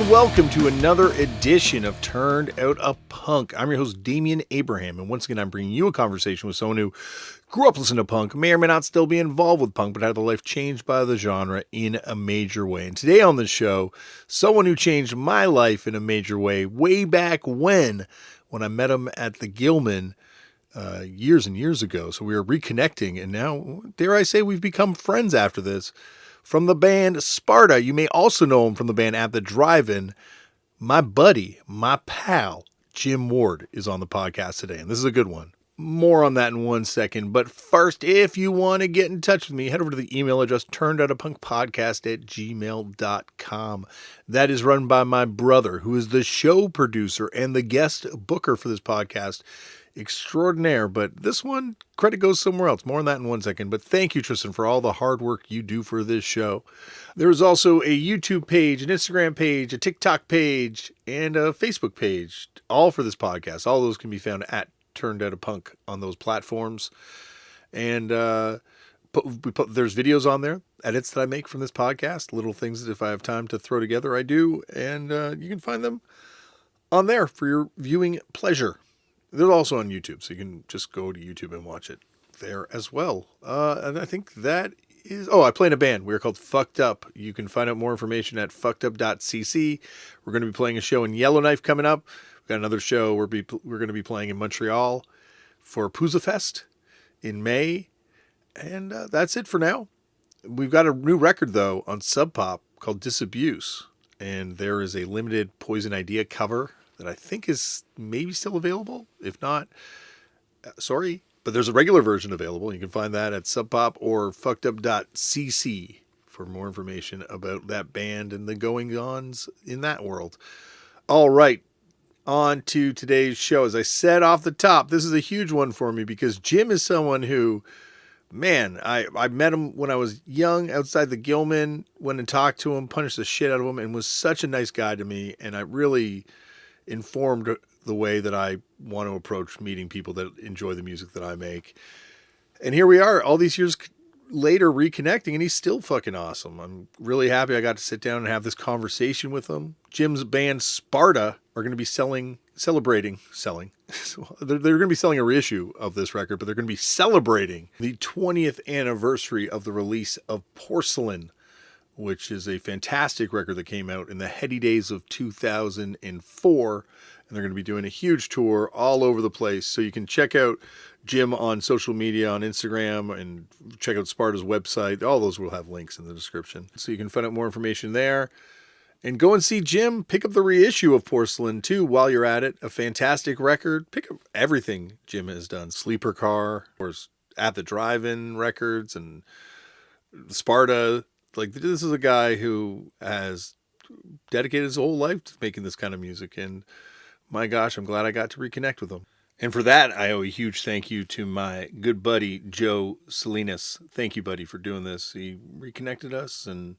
and welcome to another edition of Turned Out a Punk. I'm your host, Damian Abraham, and once again, I'm bringing you a conversation with someone who grew up listening to punk, may or may not still be involved with punk, but had their life changed by the genre in a major way. And today on the show, someone who changed my life in a major way back when I met him at the Gilman years and years ago. So we were reconnecting, and now, dare I say, we've become friends after this. From the band Sparta, you may also know him from the band At the Drive-In. My buddy, my pal, Jim Ward is on the podcast today, and this is a good one. More on that in 1 second, but first, if you want to get in touch with me, head over to the email address turnedoutapunkpodcast@gmail.com. That is run by my brother, who is the show producer and the guest booker for this podcast. Extraordinaire, but this one, credit goes somewhere else. More on that in 1 second. But thank you, Tristan, for all the hard work you do for this show. There is also a YouTube page, an Instagram page, a TikTok page, and a Facebook page, all for this podcast. All those can be found at Turned Out a Punk on those platforms. And there's videos on there, edits that I make from this podcast, little things that if I have time to throw together, I do. And you can find them on there for your viewing pleasure. They're also on YouTube, so you can just go to YouTube and watch it there as well. And I think that is... Oh, I play in a band. We're called Fucked Up. You can find out more information at fuckedup.cc. We're going to be playing a show in Yellowknife coming up. We've got another show we're going to be playing in Montreal for Pousa Fest in May. And that's it for now. We've got a new record, though, on Sub Pop called Disabuse. And there is a limited Poison Idea cover that I think is maybe still available. If not, sorry. But there's a regular version available. You can find that at Sub Pop or fuckedup.cc for more information about that band and the goings-ons in that world. All right. On to today's show. As I said off the top, this is a huge one for me because Jim is someone who, man, I met him when I was young outside the Gilman, went and talked to him, punched the shit out of him, and was such a nice guy to me. And I really informed the way that I want to approach meeting people that enjoy the music that I make. And here we are all these years later reconnecting, and he's still fucking awesome. I'm really happy I got to sit down and have this conversation with him. Jim's band Sparta are going to be selling. They're going to be selling a reissue of this record, but they're going to be celebrating the 20th anniversary of the release of Porcelain, which is a fantastic record that came out in the heady days of 2004. And they're going to be doing a huge tour all over the place. So you can check out Jim on social media, on Instagram, and check out Sparta's website. All those will have links in the description. So you can find out more information there. And go and see Jim. Pick up the reissue of Porcelain, too, while you're at it. A fantastic record. Pick up everything Jim has done. Sleeper Car, or At the Drive-In records, and Sparta. Like, this is a guy who has dedicated his whole life to making this kind of music. And my gosh, I'm glad I got to reconnect with him. And for that, I owe a huge thank you to my good buddy, Joe Salinas. Thank you, buddy, for doing this. He reconnected us and,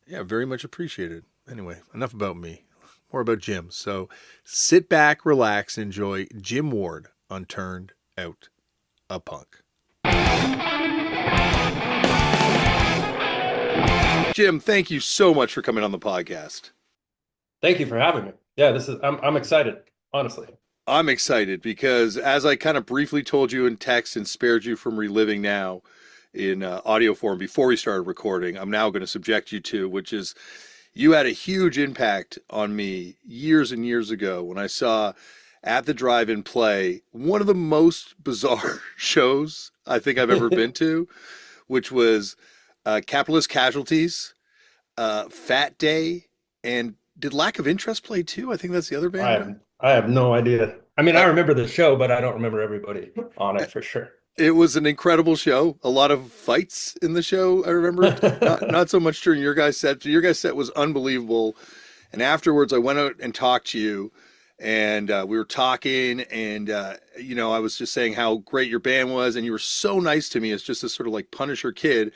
yeah, very much appreciated. Anyway, enough about me. More about Jim. So sit back, relax, and enjoy Jim Ward on Turned Out a Punk. Jim, thank you so much for coming on the podcast. Thank you for having me. Yeah, I'm excited, honestly. I'm excited because as I kind of briefly told you in text and spared you from reliving now in audio form before we started recording, I'm now going to subject you to, which is you had a huge impact on me years and years ago when I saw At the Drive-In play one of the most bizarre shows I think I've ever been to, which was Capitalist Casualties, Fat Day, and did Lack of Interest play too? I think that's the other band. I have no idea. I mean, I remember the show, but I don't remember everybody on it for sure. It was an incredible show. A lot of fights in the show, I remember. not so much during your guys' set. Your guys' set was unbelievable. And afterwards, I went out and talked to you, and we were talking, and, I was just saying how great your band was, and you were so nice to me as just this sort of like Punisher kid,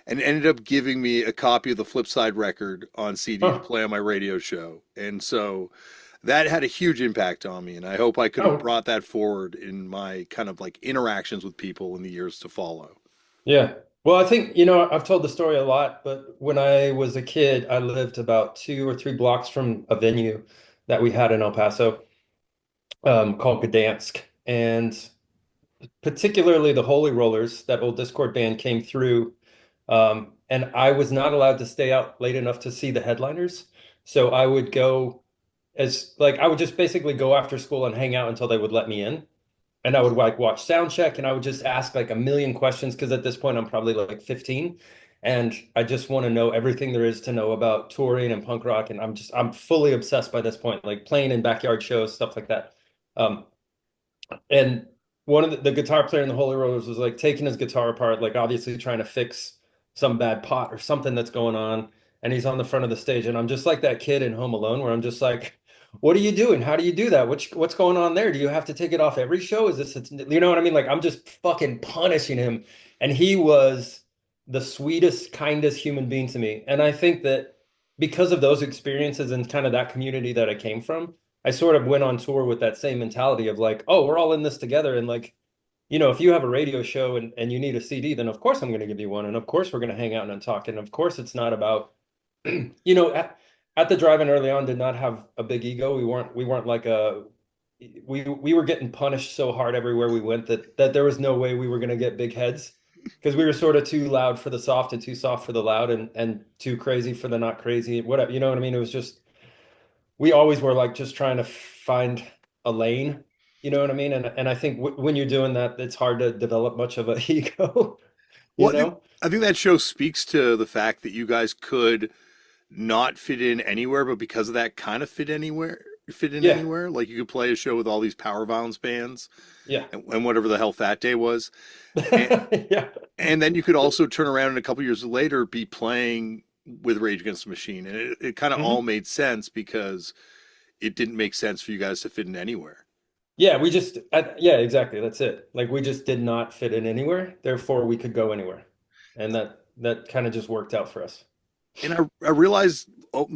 and ended up giving me a copy of the Flipside record on CD to play on my radio show. And so that had a huge impact on me, and I hope I could have brought that forward in my kind of like interactions with people in the years to follow. Yeah. Well, I think, I've told the story a lot, but when I was a kid, I lived about 2 or 3 blocks from a venue that we had in El Paso, called Gdansk. And particularly the Holy Rollers, that old Discord band came through. And I was not allowed to stay out late enough to see the headliners. So I would go I would just basically go after school and hang out until they would let me in. And I would like watch sound check and I would just ask like a million questions because at this point I'm probably like 15 and I just want to know everything there is to know about touring and punk rock. And I'm fully obsessed by this point, like playing in backyard shows, stuff like that. Um, and one of the guitar player in the Holy Rollers was like taking his guitar apart, like obviously trying to fix some bad pot or something that's going on. And he's on the front of the stage. And I'm just like that kid in Home Alone where I'm just like, what are you doing? How do you do that? What's going on there? Do you have to take it off every show? You know what I mean? Like I'm just fucking punishing him. And he was the sweetest, kindest human being to me. And I think that because of those experiences and kind of that community that I came from, I sort of went on tour with that same mentality of like, oh, we're all in this together. And like, if you have a radio show and you need a CD, then of course I'm going to give you one. And of course we're going to hang out and talk. And of course it's not about, at the drive-in early on did not have a big ego. We weren't like we were getting punished so hard everywhere we went that there was no way we were going to get big heads because we were sort of too loud for the soft and too soft for the loud and too crazy for the not crazy. Whatever, you know what I mean? It was just we always were like just trying to find a lane, you know what I mean? And I think when you're doing that, it's hard to develop much of a ego, you Well, know? I think that show speaks to the fact that you guys could not fit in anywhere, but because of that, kind of fit in Yeah, anywhere. Like you could play a show with all these power violence bands yeah, and whatever the hell Fat Day was, and, yeah, and then you could also turn around and a couple years later be playing with Rage Against the Machine, and it kind of all hmm made sense because it didn't make sense for you guys to fit in anywhere. yeah. Yeah, exactly. That's it. Like we just did not fit in anywhere. Therefore, we could go anywhere, and that kind of just worked out for us. And I realized, oh,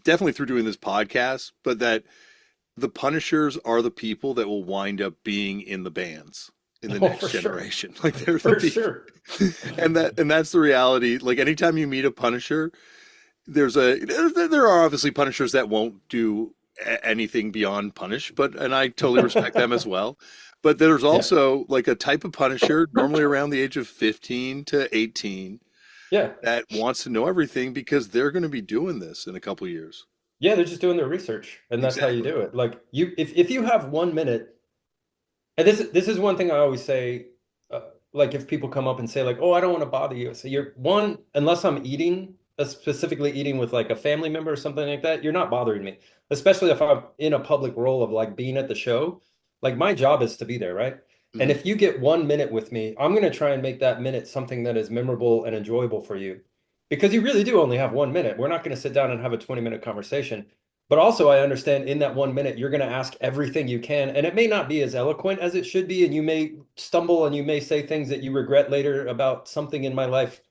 definitely through doing this podcast, but that the Punishers are the people that will wind up being in the bands in the Oh, for next sure, generation. Like they're the for people, sure. and that's the reality. Like anytime you meet a Punisher, there are obviously Punishers that won't do anything beyond punish, but and I totally respect them as well. But there's Yeah, also like a type of Punisher, normally around the age of 15 to 18, yeah, that wants to know everything because they're going to be doing this in a couple years. yeah. They're just doing their research, and that's how you Exactly. do it. Like if you have 1 minute. And this is one thing I always say, like if people come up and say like, "Oh, I don't want to bother you," so you're one, unless I'm eating, specifically eating with like a family member or something like that, you're not bothering me. Especially if I'm in a public role of like being at the show, like my job is to be there, right? And Hmm. if you get 1 minute with me, I'm gonna try and make that minute something that is memorable and enjoyable for you, because you really do only have 1 minute. We're not gonna sit down and have a 20-minute conversation. But also, I understand in that 1 minute, you're going to ask everything you can, and it may not be as eloquent as it should be, and you may stumble and you may say things that you regret later about something in my life.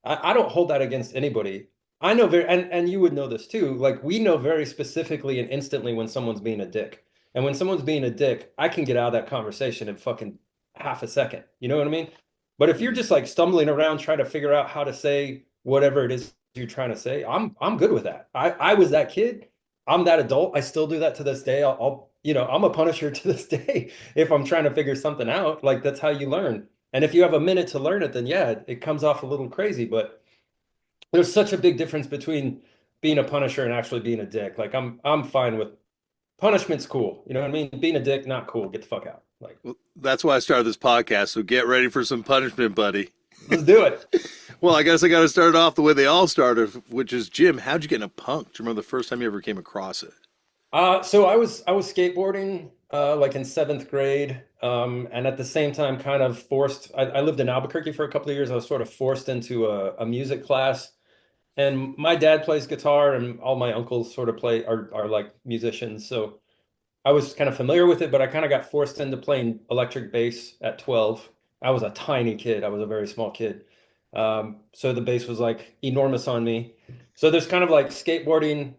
I don't hold that against anybody. I know and you would know this too. Like we know very specifically and instantly when someone's being a dick. And when someone's being a dick, I can get out of that conversation in fucking half a second. You know what I mean? But if you're Hmm. just like stumbling around trying to figure out how to say whatever it is you're trying to say, I'm good with that. I was that kid. I'm that adult. I still do that to this day. I'm a punisher to this day if I'm trying to figure something out. Like that's how you learn. And if you have a minute to learn it, then yeah, it comes off a little crazy. But there's such a big difference between being a punisher and actually being a dick. Like I'm fine with punishment's cool. You know what I mean? Being a dick, not cool. Get the fuck out. Like, Well, that's why I started this podcast. So get ready for some punishment, buddy. let's do it. Well, I guess I got to start off the way they all started, which is Jim. How'd you get in a punk? Do you remember the first time you ever came across it? So I was skateboarding like in seventh grade, and at the same time, kind of forced. I lived in Albuquerque for a couple of years. I was sort of forced into a music class, and my dad plays guitar, and all my uncles sort of are like musicians. So I was kind of familiar with it, but I kind of got forced into playing electric bass at 12. I was a tiny kid. I was a very small kid. So the bass was like enormous on me. So there's kind of like skateboarding,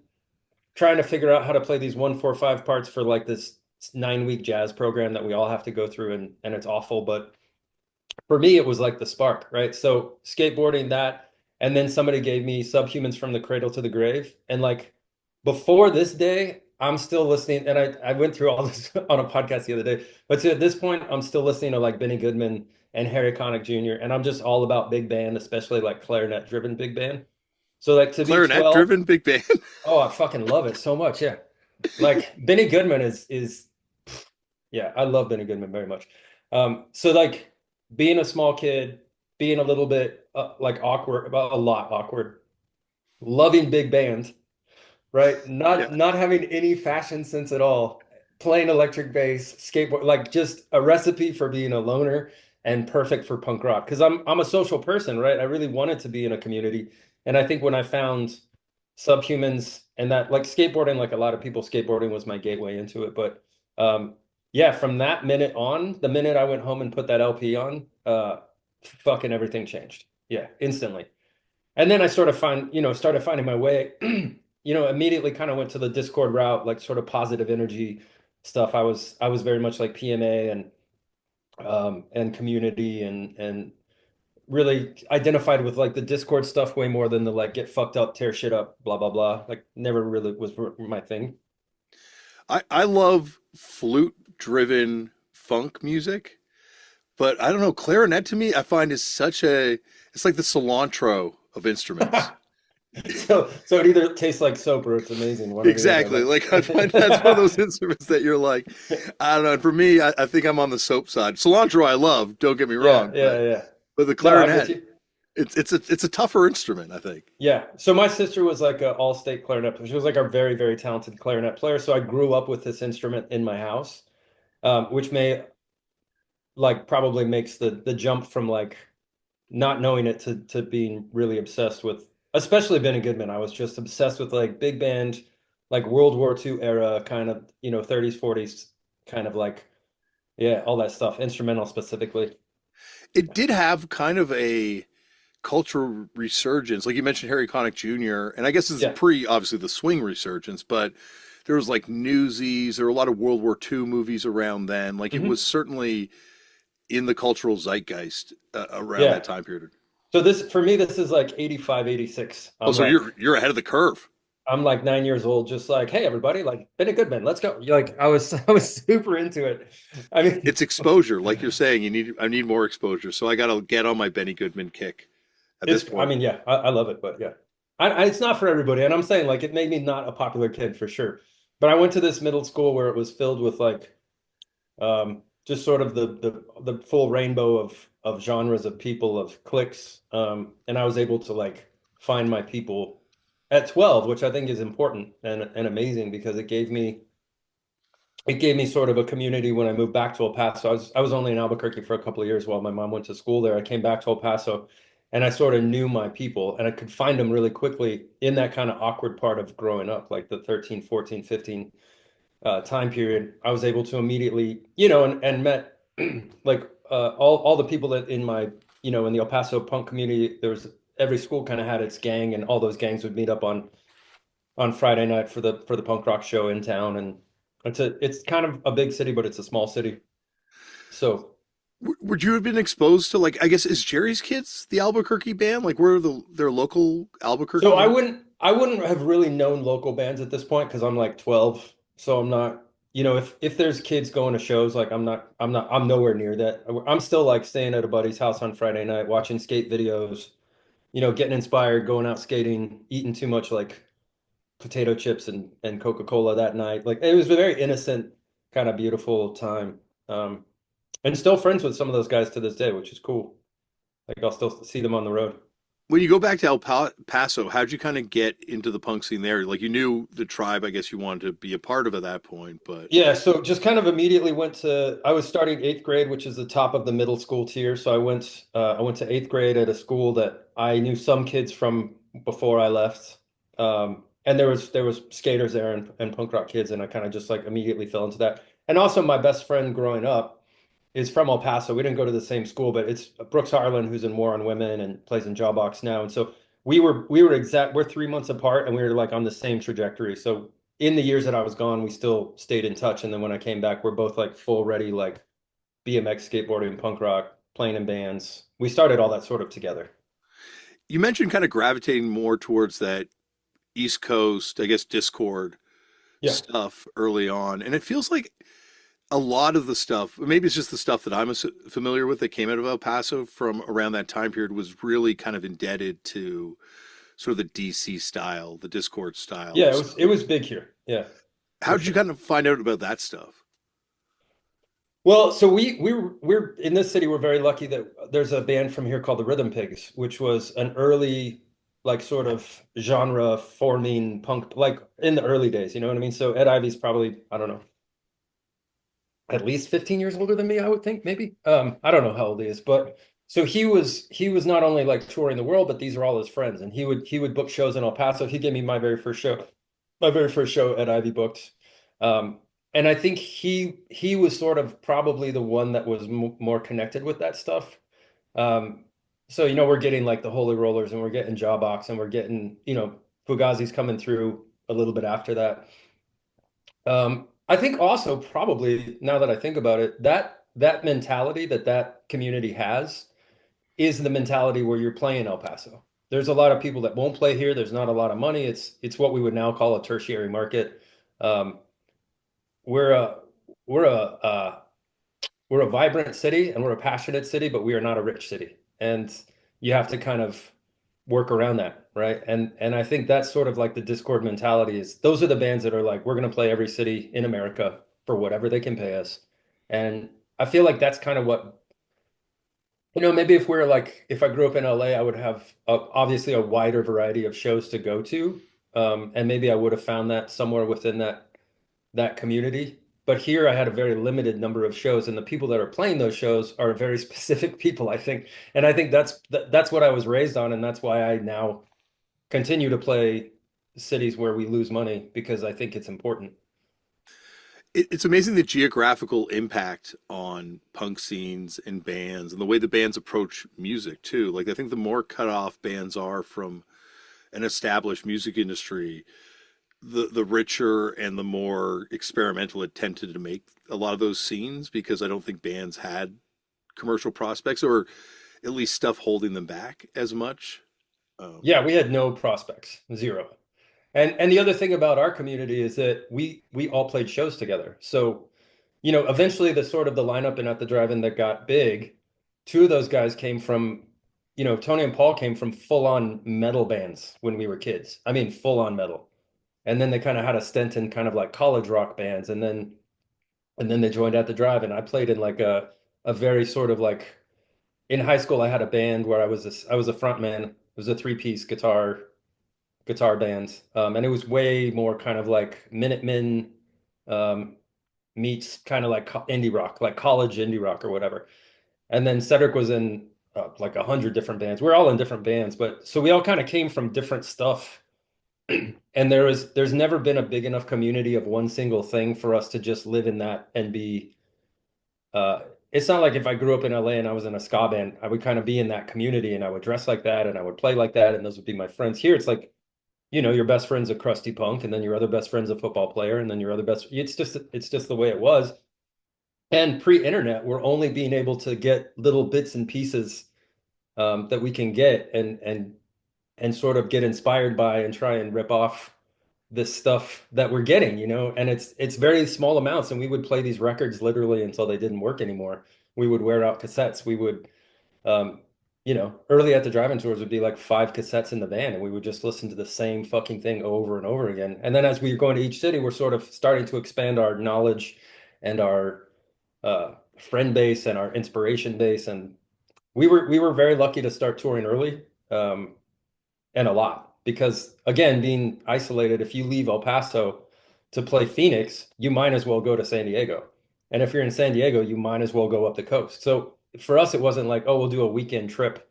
trying to figure out how to play these 1-4-5 parts for like this 9-week jazz program that we all have to go through, and it's awful. But for me, it was like the spark, right? So skateboarding that, and then somebody gave me Subhumans from the Cradle to the Grave. And like before this day, I'm still listening, and I went through all this on a podcast the other day. But to at this point, I'm still listening to like Benny Goodman and Harry Connick Jr. And I'm just all about big band, especially like clarinet driven big band. So like to be Clarinet 12, driven big band. oh, I fucking love it so much. Yeah. Like Benny Goodman is yeah, I love Benny Goodman very much. So like being a small kid, being a little bit like awkward, about a lot awkward, loving big band, right? Yeah. Not having any fashion sense at all, playing electric bass, skateboard, like just a recipe for being a loner and perfect for punk rock. Because I'm a social person, right? I really wanted to be in a community. And I think when I found Subhumans and that like skateboarding, like a lot of people, skateboarding was my gateway into it. But yeah, from that minute on, the minute I went home and put that LP on, fucking everything changed. Yeah, instantly. And then I sort of started finding my way, immediately kind of went to the Discord route, like sort of positive energy stuff. I was very much like PMA and community and really identified with like the Discord stuff way more than the like get fucked up, tear shit up, blah blah blah. Like never really was my thing. I love flute driven funk music, but I don't know, clarinet to me I find is such a it's like the cilantro of instruments. So it either tastes like soap or it's amazing, one or the other. Exactly. Like I find that's one of those instruments that you're like, I don't know. And for me, I think I'm on the soap side. Cilantro I love, don't get me Yeah, wrong, yeah, yeah. but the No, I'm with clarinet, you. it's a tougher instrument, I think. Yeah. So my sister was like an all-state clarinet player. She was like a very, very talented clarinet player. So I grew up with this instrument in my house, which may like probably makes the jump from like not knowing it to being really obsessed with, especially Benny Goodman. I was just obsessed with like big band, like World War II era kind of, 30s, 40s kind of like, yeah, all that stuff, instrumental specifically. It did have kind of a cultural resurgence. Like you mentioned Harry Connick Jr., and I guess this is Yeah. pre obviously the swing resurgence, but there was like Newsies, there were a lot of World War II movies around then. Like it was Hmm. certainly in the cultural zeitgeist around that Yeah. time period. So this, for me, this is like 85, 86. Oh, so you're ahead of the curve. I'm like 9 years old, just like, hey, everybody, like Benny Goodman, let's go. Like I was super into it. I mean, It's exposure, like you're saying. I need more exposure, so I got to get on my Benny Goodman kick at this I point. mean, yeah, I love it, but yeah, it's not for everybody. And I'm saying like it made me not a popular kid for sure. But I went to this middle school where it was filled with like just sort of the full rainbow of genres of people of cliques, and I was able to like find my people at 12, which I think is important and amazing because it gave me sort of a community when I moved back to El Paso. I was only in Albuquerque for a couple of years while my mom went to school there. I came back to El Paso and I sort of knew my people and I could find them really quickly in that kind of awkward part of growing up, like the 13, 14, 15 time period. I was able to immediately, and met like all the people that in my, in the El Paso punk community, there was every school kind of had its gang and all those gangs would meet up on Friday night for the punk rock show in town. And it's kind of a big city, but it's a small city. So Would you have been exposed to like I guess is Jerry's Kids the Albuquerque band? Like where are their local so I Albuquerque? wouldn't I wouldn't have really known local bands at this point because I'm like 12. So I'm not, if there's kids going to shows, like I'm nowhere near that. I'm still like staying at a buddy's house on Friday night, watching skate videos, getting inspired, going out skating, eating too much like potato chips and Coca-Cola that night. Like it was a very innocent, kind of beautiful time. Um, and still friends with some of those guys to this day, which is cool. Like I'll still see them on the road. When you go back to Paso, how'd you kind of get into the punk scene there? Like you knew the tribe, I guess you wanted to be a part of at that point, but Yeah, so just kind of immediately I was starting eighth grade, which is the top of the middle school tier. So I went to eighth grade at a school that I knew some kids from before I left. And there was skaters there and punk rock kids, and I kind of just like immediately fell into that. And also my best friend growing up is from El Paso. We didn't go to the same school, but it's Brooks Harlan, who's in War on Women and plays in Jawbox now. And so we're 3 months apart and we were like on the same trajectory. So in the years that I was gone, we still stayed in touch. And then when I came back, we're both like full ready, like BMX, skateboarding, punk rock, playing in bands. We started all that sort of together. You mentioned kind of gravitating more towards that East Coast, I guess, Discord Yeah. stuff early on, and it feels like a lot of the stuff, maybe it's just the stuff that I'm familiar with that came out of El Paso from around that time period, was really kind of indebted to sort of the DC style, the Discord style Yeah, of it was sound. big here. Yeah, How for did you sure. kind of find out about that stuff? Well, so we're in this city, we're very lucky that there's a band from here called the Rhythm Pigs, which was an early like sort of genre forming punk like in the early days, you know what I mean? So Ed Ivy's probably, I don't know, at least 15 years older than me, I would think, maybe. I don't know how old he is, but so he was not only like touring the world, but these are all his friends, and he would book shows in El Paso. He gave me my very first show at Ivy booked. Um, and I think he was sort of probably the one that was m more connected with that stuff. Um, so we're getting like the Holy Rollers, and we're getting Jawbox, and we're getting Fugazi's coming through a little bit after that. I think also probably now that I think about it, that mentality that community has is the mentality where you're playing El Paso. There's a lot of people that won't play here. There's not a lot of money. It's what we would now call a tertiary market. Um, we're a we're a we're a vibrant city and we're a passionate city, but we are not a rich city. And you have to kind of work around that, right? And I think that's sort of like the Discord mentality is those are the bands that are like, we're going to play every city in America for whatever they can pay us. And I feel like that's kind of what, maybe if I grew up in LA, I would have obviously a wider variety of shows to go to. And maybe I would have found that somewhere within that community. But here I had a very limited number of shows, and the people that are playing those shows are very specific people, I think. And I think that's what I was raised on, and that's why I now continue to play cities where we lose money because I think it's important. It's amazing the geographical impact on punk scenes and bands and the way the bands approach music too. Like I think the more cut off bands are from an established music industry, the richer and the more experimental it tended to make a lot of those scenes because I don't think bands had commercial prospects or at least stuff holding them back as much. Um, Yeah, we had no prospects, zero. And the other thing about our community is that we all played shows together. So, eventually the sort of the lineup and at the drive-in that got big, two of those guys came from, Tony and Paul came from full-on metal bands when we were kids. I mean, full-on metal. And then they kind of had a stint in kind of like college rock bands, and then they joined at the drive-in. I played in like a very sort of like in high school. I had a band where I was a front man. It was a three-piece guitar band. And it was way more kind of like Minutemen um, meets kind of like indie rock, like college indie rock or whatever. And then Cedric was in like 100 different bands. We're all in different bands, but so we all kind of came from different stuff. And there's never been a big enough community of one single thing for us to just live in that and be. It's not like if I grew up in LA and I was in a ska band, I would kind of be in that community and I would dress like that and I would play like that and those would be my friends. Here, it's like your best friend's a crusty punk, and then your other best friend's a football player, and then your other best. It's just the way it was. And pre-internet, we're only being able to get little bits and pieces that we can get and sort of get inspired by and try and rip off this stuff that we're getting, and it's very small amounts. And we would play these records literally until they didn't work anymore. We would wear out cassettes. We would um, early at the drive-in tours would be like 5 cassettes in the van, and we would just listen to the same fucking thing over and over again. And then as we were going to each city, we're sort of starting to expand our knowledge and our friend base and our inspiration base. And we were very lucky to start touring early, and a lot because again, being isolated, if you leave El Paso to play Phoenix, you might as well go to San Diego. And if you're in San Diego, you might as well go up the coast. So for us, it wasn't like, oh, we'll do a weekend trip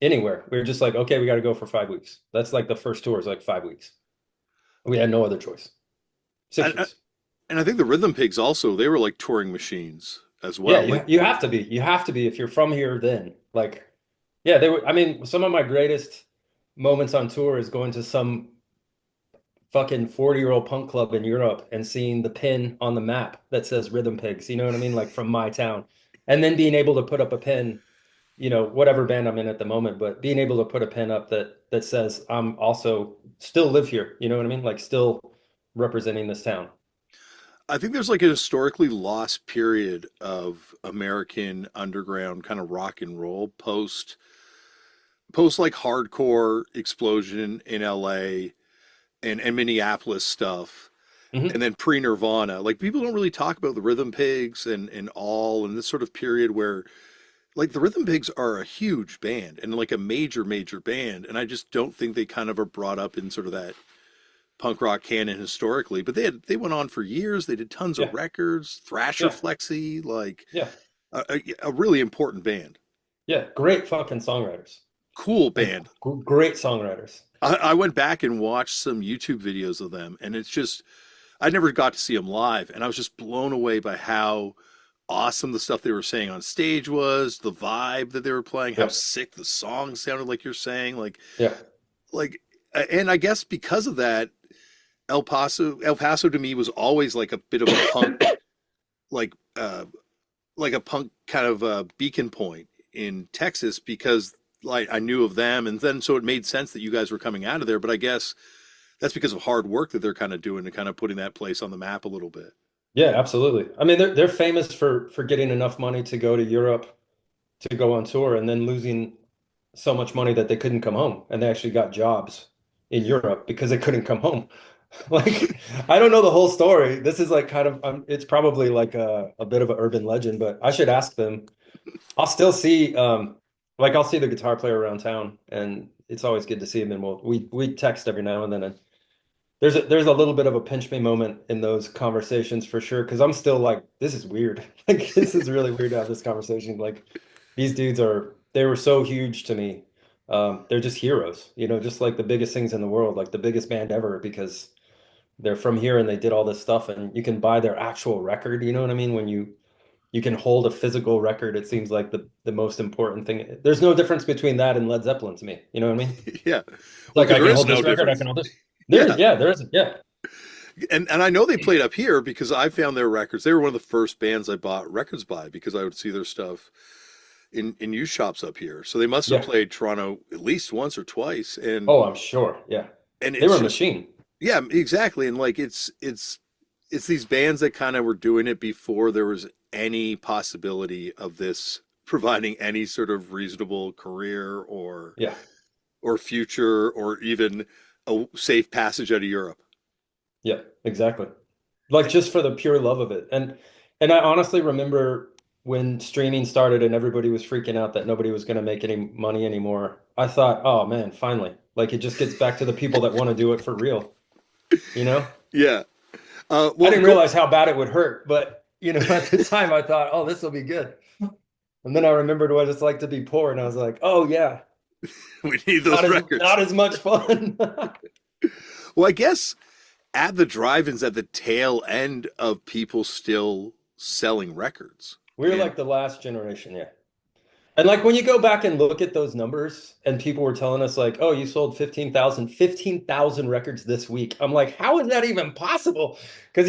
anywhere. We were just like, okay, we got to go for 5 weeks. That's like the first tour is like 5 weeks. We had no other choice. six and, weeks. and I think the Rhythm Pigs also, they were like touring machines as Yeah, well. Like you have to be. You have to be if you're from here then. Like, yeah, they were. I mean, some of my greatest moments on tour is going to some fucking 40-year-old punk club in Europe and seeing the pin on the map that says Rhythm Pigs. You know what I mean? Like from my town. And then being able to put up a pin, whatever band I'm in at the moment, but being able to put a pin up that says I'm also still live here. You know what I mean? Like still representing this town. I think there's like a historically lost period of American underground kind of rock and roll post like hardcore explosion in LA and Minneapolis stuff. And Hmm. then pre-Nirvana, like people don't really talk about the Rhythm Pigs and all and this sort of period where like the Rhythm Pigs are a huge band and like a major band, and I just don't think they kind of are brought up in sort of that punk rock canon historically. But they went on for years. They did tons of Yeah, records, Thrasher yeah, Flexi, like yeah, a really important band, yeah. Great fucking songwriters. cool Like band. great songwriters. I went back and watched some YouTube videos of them, and it's just I never got to see them live, and I was just blown away by how awesome the stuff they were saying on stage was, the vibe that they were playing, how Yeah, sick the songs sounded, like you're saying, yeah, like, and I guess because of that, El Paso to me was always like a bit of a punk, like, like a punk kind of beacon point in Texas because like I knew of them, and then so it made sense that you guys were coming out of there. But I guess that's because of hard work that they're kind of doing to kind of putting that place on the map a little bit. yeah. Absolutely. I mean, they're famous for getting enough money to go to Europe to go on tour, and then losing so much money that they couldn't come home, and they actually got jobs in Europe because they couldn't come home. Like, I don't know the whole story. This is like kind of, it's probably like a bit of an urban legend, but I should ask them. I'll still see, like I'll see the guitar player around town, and it's always good to see him. And we text every now and then. And there's a little bit of a pinch me moment in those conversations for sure, because I'm still like, this is weird. Like, this is really weird to have this conversation. Like, these dudes they were so huge to me. They're just heroes, just like the biggest things in the world, like the biggest band ever, because they're from here and they did all this stuff, and you can buy their actual record. You know what I mean? When you can hold a physical record, it seems like the most important thing. There's no difference between that and Led Zeppelin to me. You know what I mean? Yeah, It's well, like because I there can is hold no this record, I difference. can hold this. Yeah, There is, yeah, and I know they played up here because I found their records. They were one of the first bands I bought records by because I would see their stuff in used shops up here. So they must have yeah. played Toronto at least once or twice, Oh, I'm sure. Yeah, and they were it's a just machine. yeah, exactly. And like it's these bands that kind of were doing it before there was any possibility of this providing any sort of reasonable career Yeah, or future or even a safe passage out of Europe. yeah, exactly. Like just for the pure love of it. And I honestly remember when streaming started and everybody was freaking out that nobody was going to make any money anymore. I thought, oh man, finally. Like it just gets back to the people that want to do it for real, you know? Yeah. I Well, didn't go. realize how bad it would hurt, but at the time I thought, oh, this will be good. And then I remembered what it's like to be poor, and I was like, oh yeah, We need not those as records. not as much fun. Well, I guess at the drive-ins at the tail end of people still selling records. We're And like the last generation, yeah. And like when you go back and look at those numbers and people were telling us like, oh, you sold 15,000 records this week. I'm like, how is that even possible? Because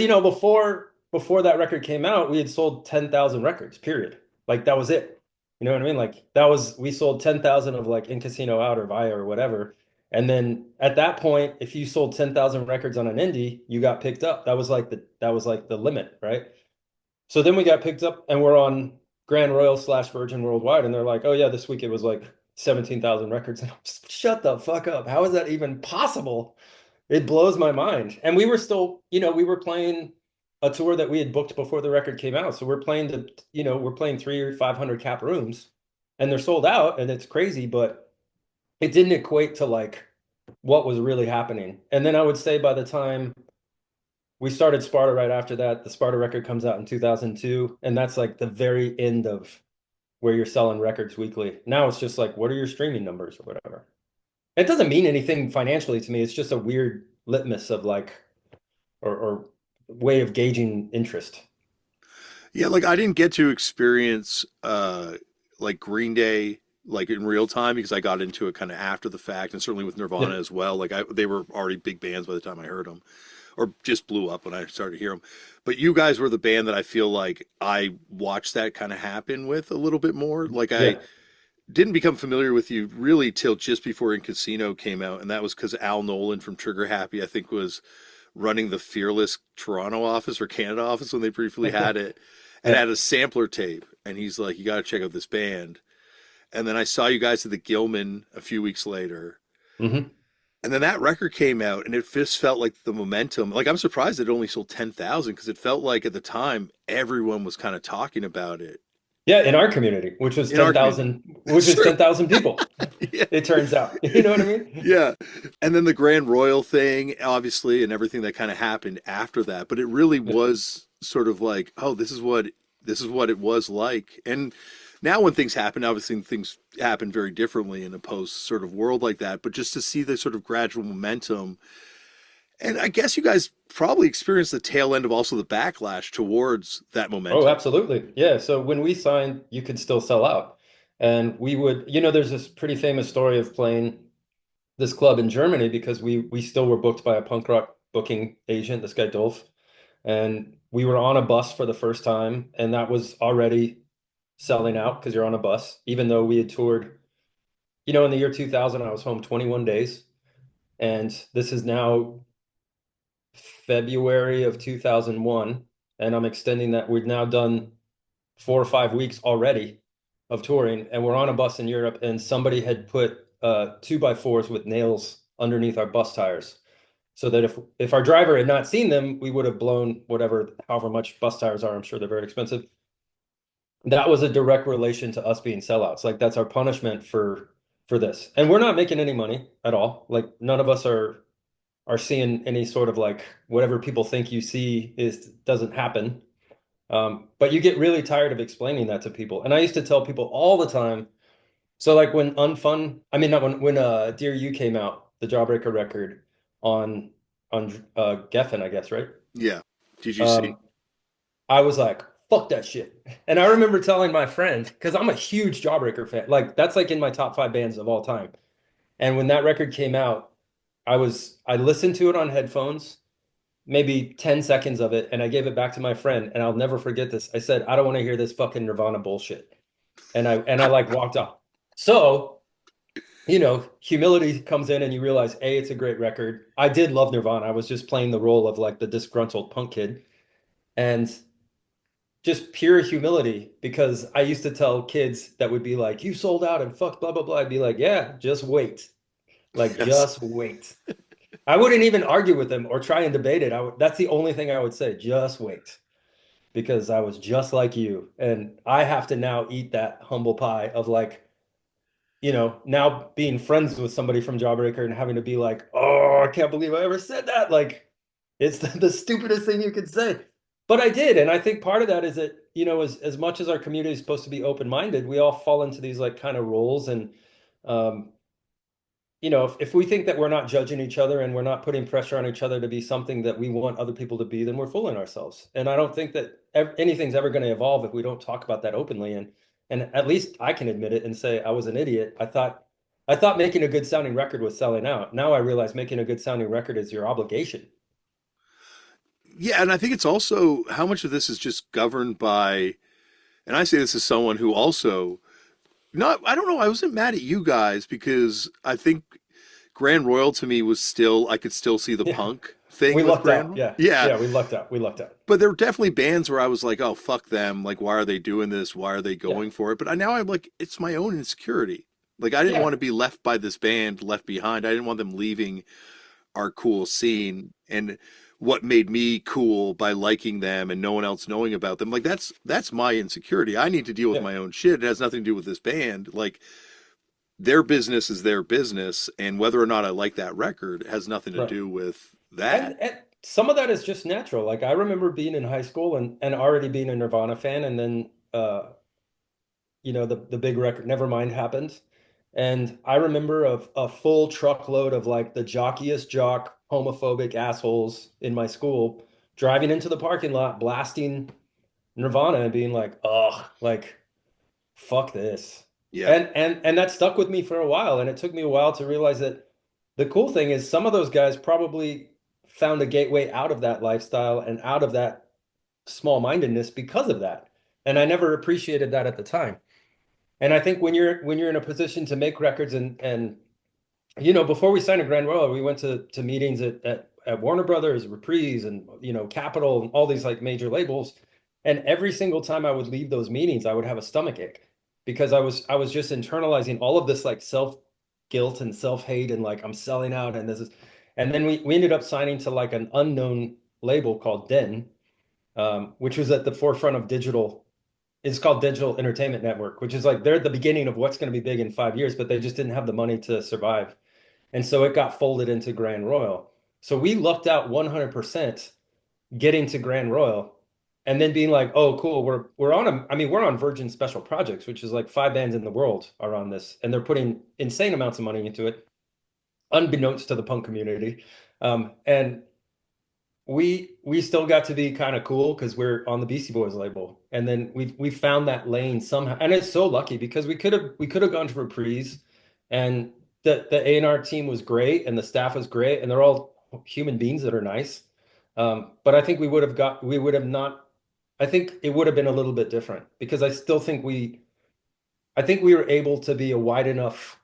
before that record came out, we had sold 10,000 records, period. Like that was it. You know what I mean? Like we sold 10,000 of like In Casino Out or Via or whatever. And then at that point, if you sold 10,000 records on an indie, you got picked up. That was like the limit, right? So then we got picked up and we're on Grand Royal / Virgin Worldwide. And they're like, oh, yeah, this week it was like 17,000 records. And I'm just, shut the fuck up. How is that even possible? It blows my mind. And we were still, we were playing a tour that we had booked before the record came out. So we're playing 300 or 500 cap rooms and they're sold out and it's crazy, but it didn't equate to like what was really happening. And then I would say by the time we started Sparta right after that. The Sparta record comes out in 2002, and that's like the very end of where you're selling records weekly. Now it's just like, what are your streaming numbers or whatever? It doesn't mean anything financially to me. It's just a weird litmus of like, or way of gauging interest. yeah, like I didn't get to experience like Green Day like in real time because I got into it kind of after the fact, and certainly with Yeah. Nirvana as well. Like they were already big bands by the time I heard them. or just blew up when I started to hear them. But you guys were the band that I feel like I watched that kind of happen with a little bit more. Like I Yeah. didn't become familiar with you really till just before In Casino came out, and that was because Al Nolan from Trigger Happy, I think, was running the Fearless Toronto office or Canada office when they briefly had it, and Yeah. had a sampler tape, and he's like, "You got to check out this band." And then I saw you guys at the Gilman a few weeks later, Hmm. and then that record came out, and it just felt like the momentum. Like I'm surprised it only sold 10,000 because it felt like at the time everyone was kind of talking about it Yeah, in our community, which was in our community. 10,000, which is Sure. 10,000 people, Yeah. it turns out. You know what I mean? Yeah. And then the Grand Royal thing, obviously, and everything that kind of happened after that. But it really Yeah. was sort of like, oh, this is what it was like. And now when things happen, obviously things happen very differently in a post sort of world like that. But just to see the sort of gradual momentum, and I guess you guys probably experienced the tail end of also the backlash towards that Oh, momentum. absolutely. Yeah. So when we signed, you could still sell out. And we would, there's this pretty famous story of playing this club in Germany because we still were booked by a punk rock booking agent, this guy Dolph. And we were on a bus for the first time, and that was already selling out because you're on a bus, even though we had toured, in the year 2000, I was home 21 days. And this is now February of 2001. And I'm extending that. We've now done 4 or 5 weeks already of touring, and we're on a bus in Europe, and somebody had put 2x4s with nails underneath our bus tires. So that if our driver had not seen them, we would have blown whatever, however much bus tires are. I'm sure they're very expensive. That was a direct relation to us being sellouts. Like that's our punishment for this. And we're not making any money at all. Like none of us are seeing any sort of like whatever people think you see is doesn't happen. But you get really tired of explaining that to people. And I used to tell people all the time. So like when Unfun, I mean not when Dear You came out, the Jawbreaker record on Geffen, I guess, right? Yeah. TGC. Um, I was like, fuck that shit. And I remember telling my friend, because I'm a huge Jawbreaker fan, like that's like in my top five bands of all time. And when that record came out, I listened to it on headphones, maybe 10 seconds of it, and I gave it back to my friend, and I'll never forget this. I said, I don't want to hear this fucking Nirvana bullshit. And I like walked off. So, humility comes in and you realize, A, it's a great record. I did love Nirvana. I was just playing the role of like the disgruntled punk kid. And just pure humility because I used to tell kids that would be like, you sold out and fuck blah blah blah. I'd be like, yeah, just wait. Like Yes. just wait. I wouldn't even argue with them or try and debate it. That's the only thing I would say. Just wait. Because I was just like you. And I have to now eat that humble pie of like, now being friends with somebody from Jawbreaker and having to be like, oh, I can't believe I ever said that. Like, it's the stupidest thing you could say. But I did. And I think part of that is that, as much as our community is supposed to be open-minded, we all fall into these like kind of roles. And, um, if we think that we're not judging each other and we're not putting pressure on each other to be something that we want other people to be, then we're fooling ourselves. And I don't think that anything's ever going to evolve if we don't talk about that openly. And at least I can admit it and say I was an idiot. I thought making a good sounding record was selling out. Now I realize making a good sounding record is your obligation. Yeah, and I think it's also how much of this is just governed by, and I say this as someone who also, not, I don't know, I wasn't mad at you guys because I think Grand Royal to me was still, I could still see the Yeah, punk thing we with lucked Grand out. Royal. Yeah, Yeah, yeah, we lucked out. We lucked out. but there were definitely bands where I was like, oh, fuck them. Like, why are they doing this? Why are they Yeah, going for it? But now I'm like, it's my own insecurity. Like, I didn't want yeah, to be left by this band, left behind. I didn't want them leaving our cool scene and what made me cool by liking them and no one else knowing about them. Like that's my insecurity. I need to deal with yeah. my own shit. It has nothing to do with this band. Like their business is their business and whether or not I like that record has nothing to Right. do with that. And some of that is just natural. Like I remember being in high school and already being a Nirvana fan, and then the big record Nevermind happened. And I remember a full truckload of like the jockiest jock homophobic assholes in my school driving into the parking lot, blasting Nirvana and being like, ugh, like fuck this. Yeah. And that stuck with me for a while. And it took me a while to realize that the cool thing is some of those guys probably found a gateway out of that lifestyle and out of that small-mindedness because of that. And I never appreciated that at the time. And I think when you're in a position to make records and before we signed a Grand Royal, we went to meetings at Warner Brothers, Reprise, and Capitol, and all these like major labels. And every single time I would leave those meetings, I would have a stomach ache because I was just internalizing all of this like self guilt and self hate and like I'm selling out and this is, and then we ended up signing to like an unknown label called Den, which was at the forefront of digital. It's called Digital Entertainment Network, which is like they're at the beginning of what's going to be big in 5 years, but they just didn't have the money to survive. And so it got folded into Grand Royal. So we lucked out 100% getting to Grand Royal and then being like, oh, cool, we're on we're on Virgin Special Projects, which is like 5 bands in the world are on this, and they're putting insane amounts of money into it, unbeknownst to the punk community. And we still got to be kind of cool because we're on the Beastie Boys label, and then we found that lane somehow, and it's so lucky because we could have gone to Reprise, and the A&R team was great, and the staff was great, and they're all human beings that are nice. But I think we would have not. I think it would have been a little bit different because I think we were able to be a wide enough.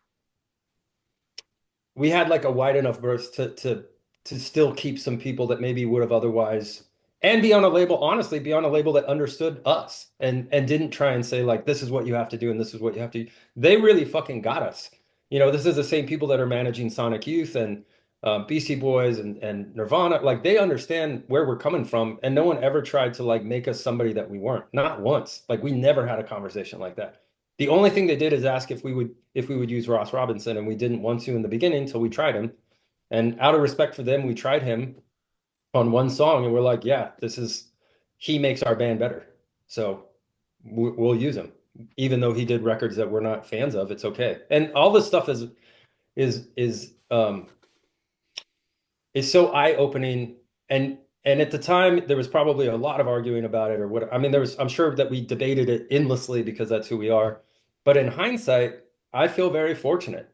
We had like a wide enough berth to still keep some people that maybe would have otherwise and be on a label, honestly, be on a label that understood us and didn't try and say like this is what you have to do and this is what you have to do. They really fucking got us. This is the same people that are managing Sonic Youth and Beastie Boys and Nirvana. Like they understand where we're coming from, and no one ever tried to like make us somebody that we weren't. Not once. Like we never had a conversation like that. The only thing they did is ask if we would use Ross Robinson, and we didn't want to in the beginning until we tried him. And out of respect for them, we tried him on one song, and we're like, yeah, he makes our band better. So we'll use him, even though he did records that we're not fans of. It's okay. And all this stuff is so eye-opening. And at the time, there was probably a lot of arguing about it or what. I mean, I'm sure that we debated it endlessly because that's who we are. But in hindsight, I feel very fortunate.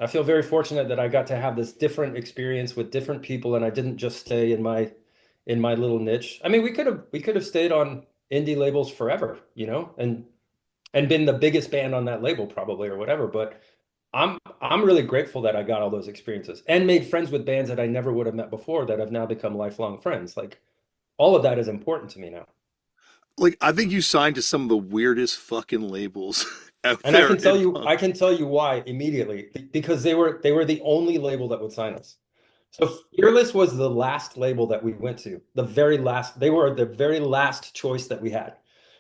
I feel very fortunate that I got to have this different experience with different people, and I didn't just stay in my little niche. I mean, we could have stayed on indie labels forever, and been the biggest band on that label probably or whatever. But I'm really grateful that I got all those experiences and made friends with bands that I never would have met before that have now become lifelong friends. Like all of that is important to me now. Like, I think you signed to some of the weirdest fucking labels out And I there can tell in you, punk. I can tell you why immediately because they were the only label that would sign us. So Fearless was the last label that we went to. The very last, they were the very last choice that we had.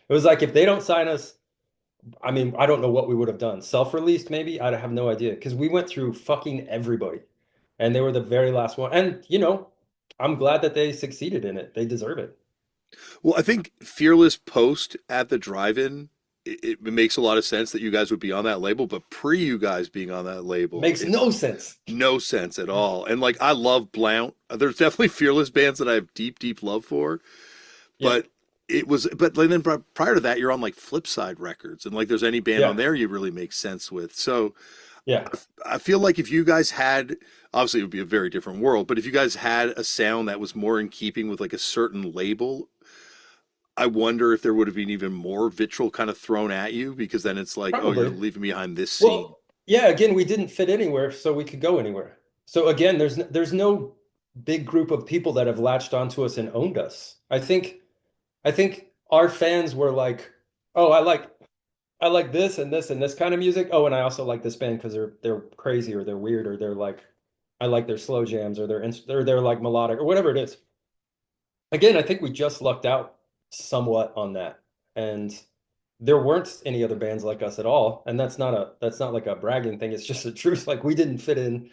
It was like if they don't sign us, I mean, I don't know what we would have done. Self-released maybe? I have no idea because we went through fucking everybody and they were the very last one. And I'm glad that they succeeded in it. They deserve it. Well, I think Fearless Post at the drive-in, it makes a lot of sense that you guys would be on that label, but pre you guys being on that label, Makes it's no sense. no sense at all. And like, I love Blount. There's definitely Fearless bands that I have deep, deep love for, Yeah. but but then prior to that, you're on like Flipside Records, and like, there's any band on Yeah. there you really make sense with. So Yeah. I feel like if you guys had, obviously it would be a very different world, but if you guys had a sound that was more in keeping with like a certain label, I wonder if there would have been even more vitriol kind of thrown at you because then it's like, oh, you're Probably. leaving behind this scene. Well, yeah, again, we didn't fit anywhere, so we could go anywhere. So again, there's no big group of people that have latched onto us and owned us. I think our fans were like, "Oh, I like this and this and this kind of music. Oh, and I also like this band because they're crazy or they're weird or they're like I like their slow jams or they're like melodic or whatever it is." Again, I think we just lucked out somewhat on that. And there weren't any other bands like us at all. And that's not like a bragging thing. It's just the truth. Like we didn't fit in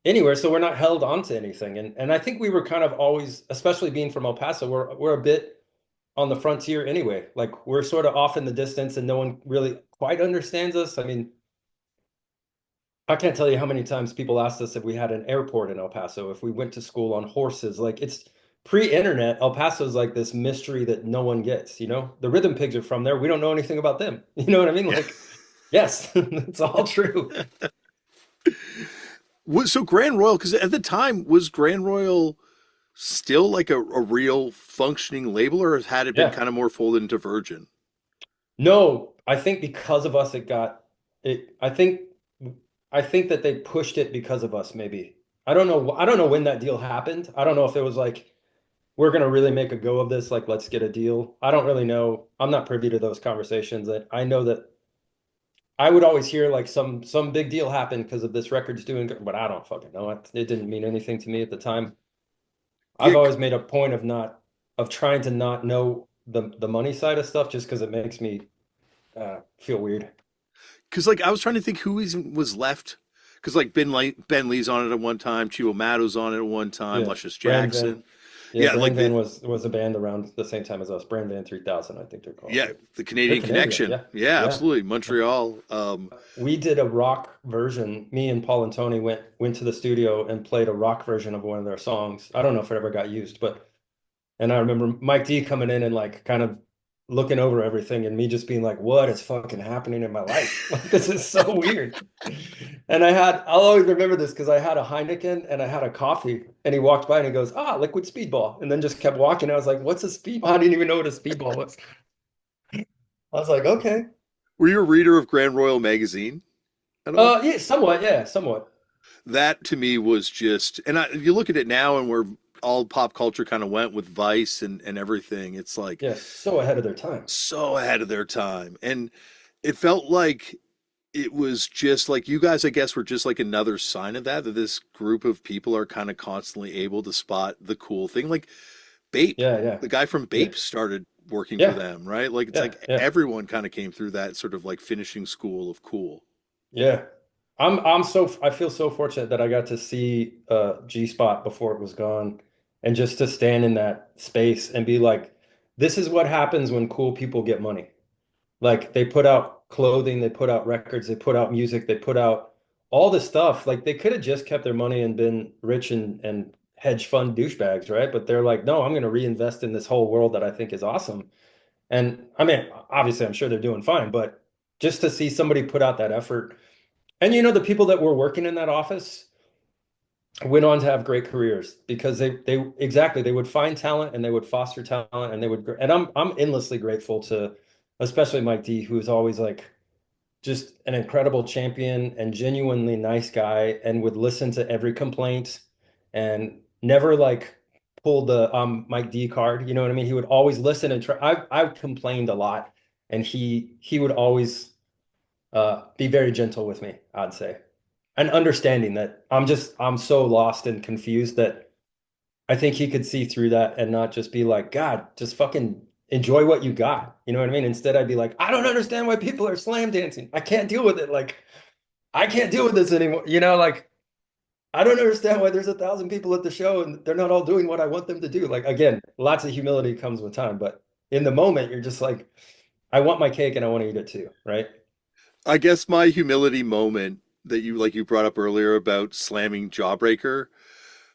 anywhere, so we're not held onto anything. And I think we were kind of always, especially being from El Paso, we're a bit on the frontier anyway. Like we're sort of off in the distance and no one really quite understands us. I mean, I can't tell you how many times people asked us if we had an airport in El Paso, if we went to school on horses. Like it's pre-internet, El Paso's like this mystery that no one gets. The Rhythm Pigs are from there. We don't know anything about them. You know what I mean? Yeah. Like, yes, it's all true. So Grand Royal, because at the time, was Grand Royal still like a real functioning label, or had it been Yeah. kind of more folded into Virgin? No, I think because of us it got it I think that they pushed it because of us maybe. I don't know when that deal happened. I don't know if it was like we're gonna really make a go of this, like let's get a deal. I don't really know. I'm not privy to those conversations. I know that I would always hear like some big deal happened because of this record's doing good, but I don't fucking know. It didn't mean anything to me at the time. I've Yeah, always made a point of trying to not know the money side of stuff just because it makes me feel weird. because like I was trying to think who even was left. Because like Ben Lee's on it at one time, Chivo Mato's on it at one time, Yeah. Luscious Brand Van. Jackson. Yeah, Yeah, like Brand Van the was a band around the same time as us. Brand Van 3000, I think they're called. yeah But the they're Canadian Canadian. Connection. Yeah. Yeah, Yeah. absolutely, Yeah. Montreal. We did a rock version. Me and Paul and Tony went to the studio and played a rock version of one of their songs. I don't know if it ever got used, but and I remember Mike D coming in and like kind of looking over everything and me just being like, what is fucking happening in my life? Like, this is so weird. And I'll always remember this because I had a Heineken and I had a coffee and he walked by and he goes, liquid speedball. And then just kept walking. I was like, what's a speedball? I didn't even know what a speedball was. I was like, okay. Were you a reader of Grand Royal magazine at all? Yeah, somewhat. Yeah, somewhat. That to me was just, and you look at it now and where all pop culture kind of went with Vice and everything. It's like Yeah, so ahead of their time. so ahead of their time. And it felt like it was just like you guys, I guess, were just like another sign of that this group of people are kind of constantly able to spot the cool thing. Like Bape, Yeah, yeah, the guy from yeah, Bape started working for yeah, them, right? Like it's yeah, like yeah. everyone kind of came through that sort of like finishing school of cool. Yeah. I feel so fortunate that I got to see G Spot before it was gone and just to stand in that space and be like, this is what happens when cool people get money. Like they put out clothing, they put out records, they put out music, they put out all this stuff. Like they could have just kept their money and been rich and hedge fund douchebags, right? But they're like, no, I'm going to reinvest in this whole world that I think is awesome. And I mean, obviously, I'm sure they're doing fine, but just to see somebody put out that effort. And the people that were working in that office went on to have great careers because they exactly they would find talent and they would foster talent and they would and I'm endlessly grateful to especially Mike D, who's always like just an incredible champion and genuinely nice guy and would listen to every complaint and never like pull the Mike D card. You know what I mean? He would always listen and try. I've complained a lot, and he would always be very gentle with me, I'd say, and understanding that I'm so lost and confused that I think he could see through that and not just be like, God, just fucking enjoy what you got. You know what I mean? Instead, I'd be like, I don't understand why people are slam dancing. I can't deal with it. Like, I can't deal with this anymore. Like, I don't understand why there's 1,000 people at the show and they're not all doing what I want them to do. Like, again, lots of humility comes with time, but in the moment, you're just like, I want my cake and I want to eat it too, right? I guess my humility moment that you brought up earlier about slamming Jawbreaker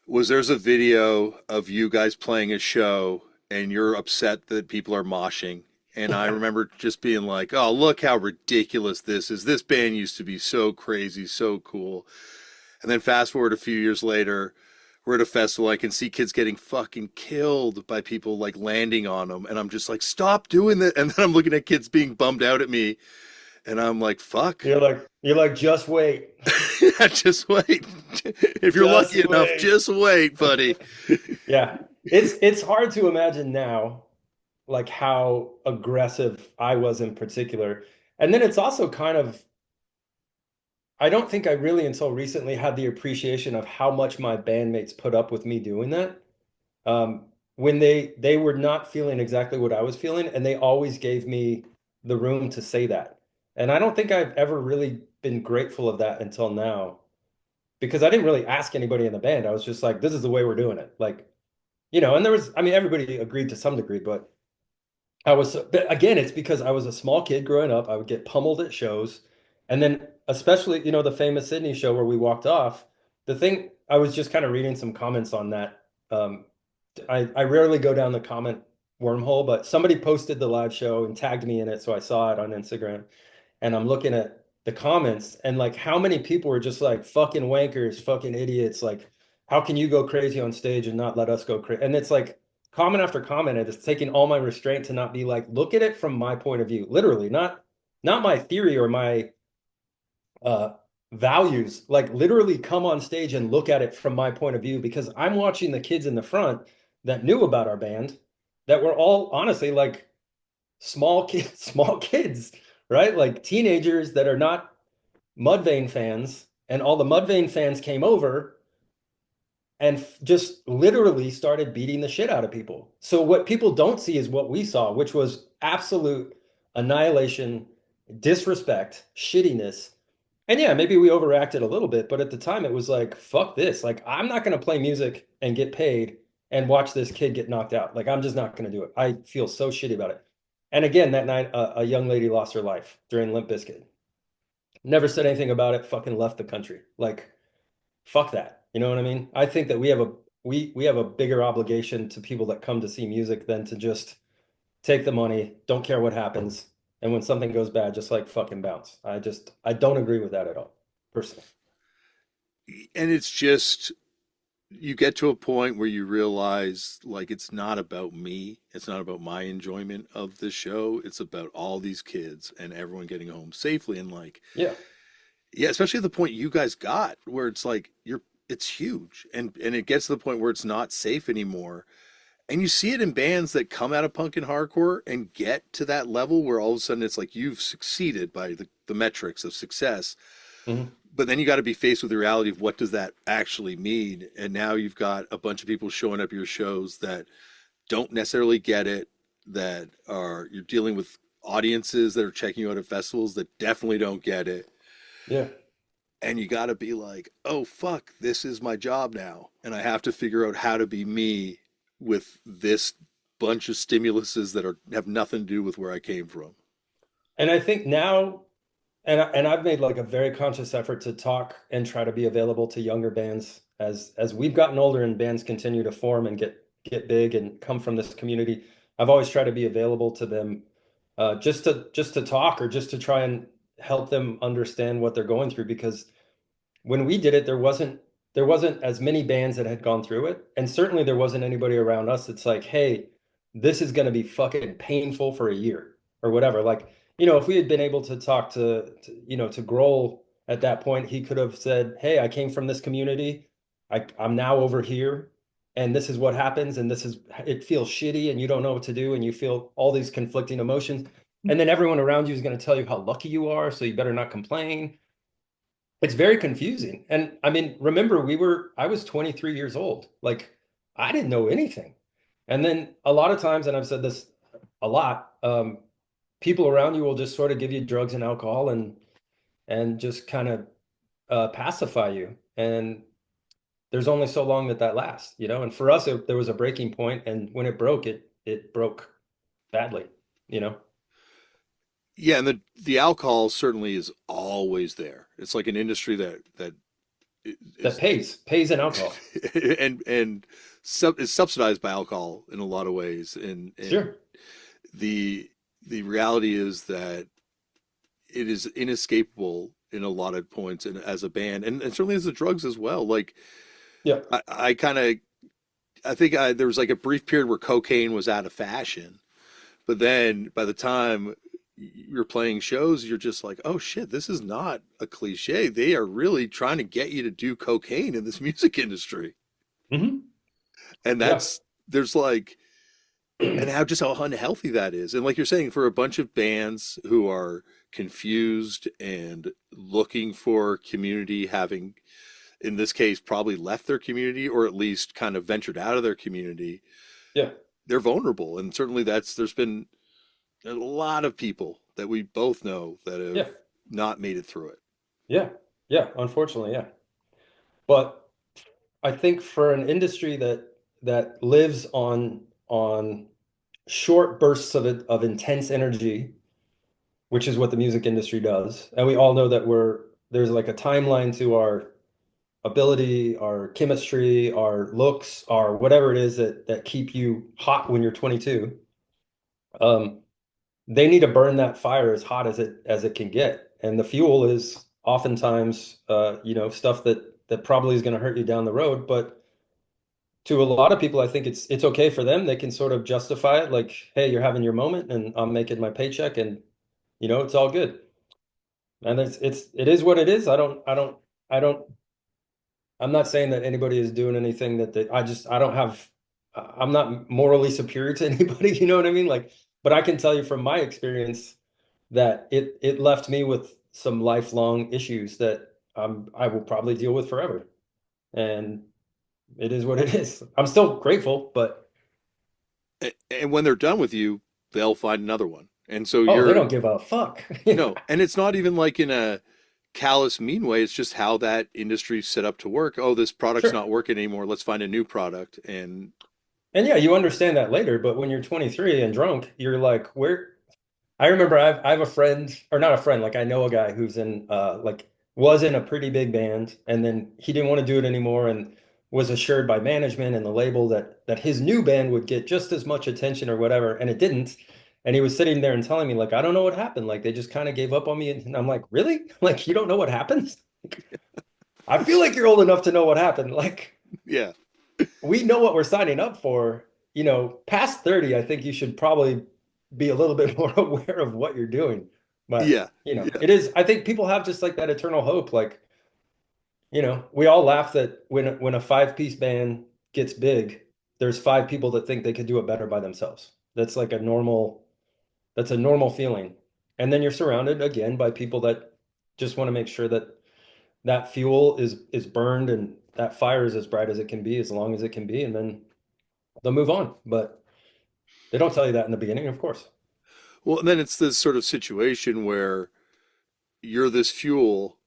was there's a video of you guys playing a show and you're upset that people are moshing. And I remember just being like, oh, look how ridiculous this is. This band used to be so crazy, so cool. And then fast forward a few years later, we're at a festival. I can see kids getting fucking killed by people like landing on them. And I'm just like, stop doing that. And then I'm looking at kids being bummed out at me. And I'm like, fuck. You're like, just wait. Just wait. If you're Just lucky enough, wait. just wait, buddy. Yeah. It's hard to imagine now like how aggressive I was in particular. And then it's also kind of I don't think I really until recently had the appreciation of how much my bandmates put up with me doing that. When they were not feeling exactly what I was feeling, and they always gave me the room to say that. And I don't think I've ever really been grateful of that until now because I didn't really ask anybody in the band. I was just like, this is the way we're doing it. Like, and there was, I mean, everybody agreed to some degree, but but again, it's because I was a small kid growing up. I would get pummeled at shows. And then, especially, the famous Sydney show where we walked off, the thing, I was just kind of reading some comments on that. I rarely go down the comment wormhole, but somebody posted the live show and tagged me in it. So I saw it on Instagram. And I'm looking at the comments and like how many people were just like fucking wankers, fucking idiots. Like, how can you go crazy on stage and not let us go crazy? And it's like comment after comment, and it's taking all my restraint to not be like, look at it from my point of view, literally, not my theory or my uh values, like literally come on stage and look at it from my point of view because I'm watching the kids in the front that knew about our band that were all honestly like small kids, small kids, right? Like teenagers that are not Mudvayne fans, and all the Mudvayne fans came over and just literally started beating the shit out of people. So what people don't see is what we saw, which was absolute annihilation, disrespect, shittiness. And yeah, maybe we overreacted a little bit, but at the time it was like, fuck this. Like, I'm not going to play music and get paid and watch this kid get knocked out. Like, I'm just not going to do it. I feel so shitty about it. And again, that night, a young lady lost her life during Limp Bizkit. Never said anything about it, fucking left the country. Like, fuck that. You know what I mean? I think that we have a bigger obligation to people that come to see music than to just take the money, don't care what happens, and when something goes bad, just like fucking bounce. I don't agree with that at all, personally. And it's just you get to a point where you realize like it's not about me. It's not about my enjoyment of the show. It's about all these kids and everyone getting home safely. And like, Yeah. yeah, especially at the point you guys got where it's like it's huge and it gets to the point where it's not safe anymore. And you see it in bands that come out of punk and hardcore and get to that level where all of a sudden it's like you've succeeded by the metrics of success. Hmm. But then you got to be faced with the reality of what does that actually mean? And now you've got a bunch of people showing up your shows that don't necessarily get it, that are you're dealing with audiences that are checking you out at festivals that definitely don't get it. Yeah. And you got to be like, oh fuck, this is my job now, and I have to figure out how to be me with this bunch of stimuluses that are have nothing to do with where I came from. And I think now, and I've made like a very conscious effort to talk and try to be available to younger bands as we've gotten older and bands continue to form and get big and come from this community. I've always tried to be available to them, just to talk or just to try and help them understand what they're going through because when we did it, there wasn't as many bands that had gone through it, and certainly there wasn't anybody around us that's like, hey, this is going to be fucking painful for a year or whatever. Like, if we had been able to talk to Grohl at that point, he could have said, hey, I came from this community. I'm now over here, and this is what happens, and it feels shitty, and you don't know what to do, and you feel all these conflicting emotions. And then everyone around you is going to tell you how lucky you are, so you better not complain. It's very confusing. And I mean, remember, I was 23 years old. Like, I didn't know anything. And then a lot of times, and I've said this a lot, people around you will just sort of give you drugs and alcohol and just kind of pacify you. And there's only so long that lasts. And for us, there was a breaking point, and when it broke, it broke badly, you know. Yeah, and the alcohol certainly is always there. It's like an industry that That is pays in alcohol. and is subsidized by alcohol in a lot of ways. And Sure. the reality is that it is inescapable in a lot of points and as a band and certainly as the drugs as well. Like Yeah. I kind of I think there was like a brief period where cocaine was out of fashion, but then by the time you're playing shows, you're just like, oh shit, this is not a cliche. They are really trying to get you to do cocaine in this music industry. Hmm. And Yeah. there's like, and how just how unhealthy that is. And like you're saying, for a bunch of bands who are confused and looking for community, having, in this case, probably left their community or at least kind of ventured out of their community, Yeah. they're vulnerable. And certainly there's been a lot of people that we both know that have Yeah. not made it through it. Yeah. Yeah. Unfortunately, yeah. But I think for an industry that lives on short bursts of intense energy, which is what the music industry does, and we all know that there's like a timeline to our ability, our chemistry, our looks, our whatever it is that keep you hot when you're 22. Um, they need to burn that fire as hot as it can get. and the fuel is oftentimes stuff that probably is going to hurt you down the road. But to a lot of people, I think it's okay for them. They can sort of justify it, like, hey, you're having your moment, and I'm making my paycheck, and it's all good. And it is what it is. I don't. I'm not saying that anybody is doing anything I don't have. I'm not morally superior to anybody. You know what I mean? Like, but I can tell you from my experience that it left me with some lifelong issues that I will probably deal with forever. And it is what it is. I'm still grateful, but And when they're done with you, they'll find another one. And so oh, they you're don't give a fuck. no, and it's not even like in a callous, mean way. It's just how that industry's set up to work. Oh, this product's Sure. not working anymore. Let's find a new product. And And yeah, you understand that later, but when you're 23 and drunk, you're like, where I remember I have a friend, or not a friend, like I know a guy who's in like was in a pretty big band, and then he didn't want to do it anymore and was assured by management and the label that his new band would get just as much attention or whatever, and it didn't. And he was sitting there and telling me like, I don't know what happened. Like they just kind of gave up on me, and I'm like, really? Like you don't know what happens? I feel like you're old enough to know what happened. Like yeah, we know what we're signing up for. Past 30, I think you should probably be a little bit more aware of what you're doing. But, yeah, yeah, it is, I think people have just like that eternal hope. Like, we all laugh that when a five-piece band gets big, there's five people that think they could do it better by themselves. That's a normal feeling. And then you're surrounded again by people that just want to make sure that that fuel is burned and that fire is as bright as it can be, as long as it can be, and then they'll move on. But they don't tell you that in the beginning, of course. well, and then it's this sort of situation where you're this fuel,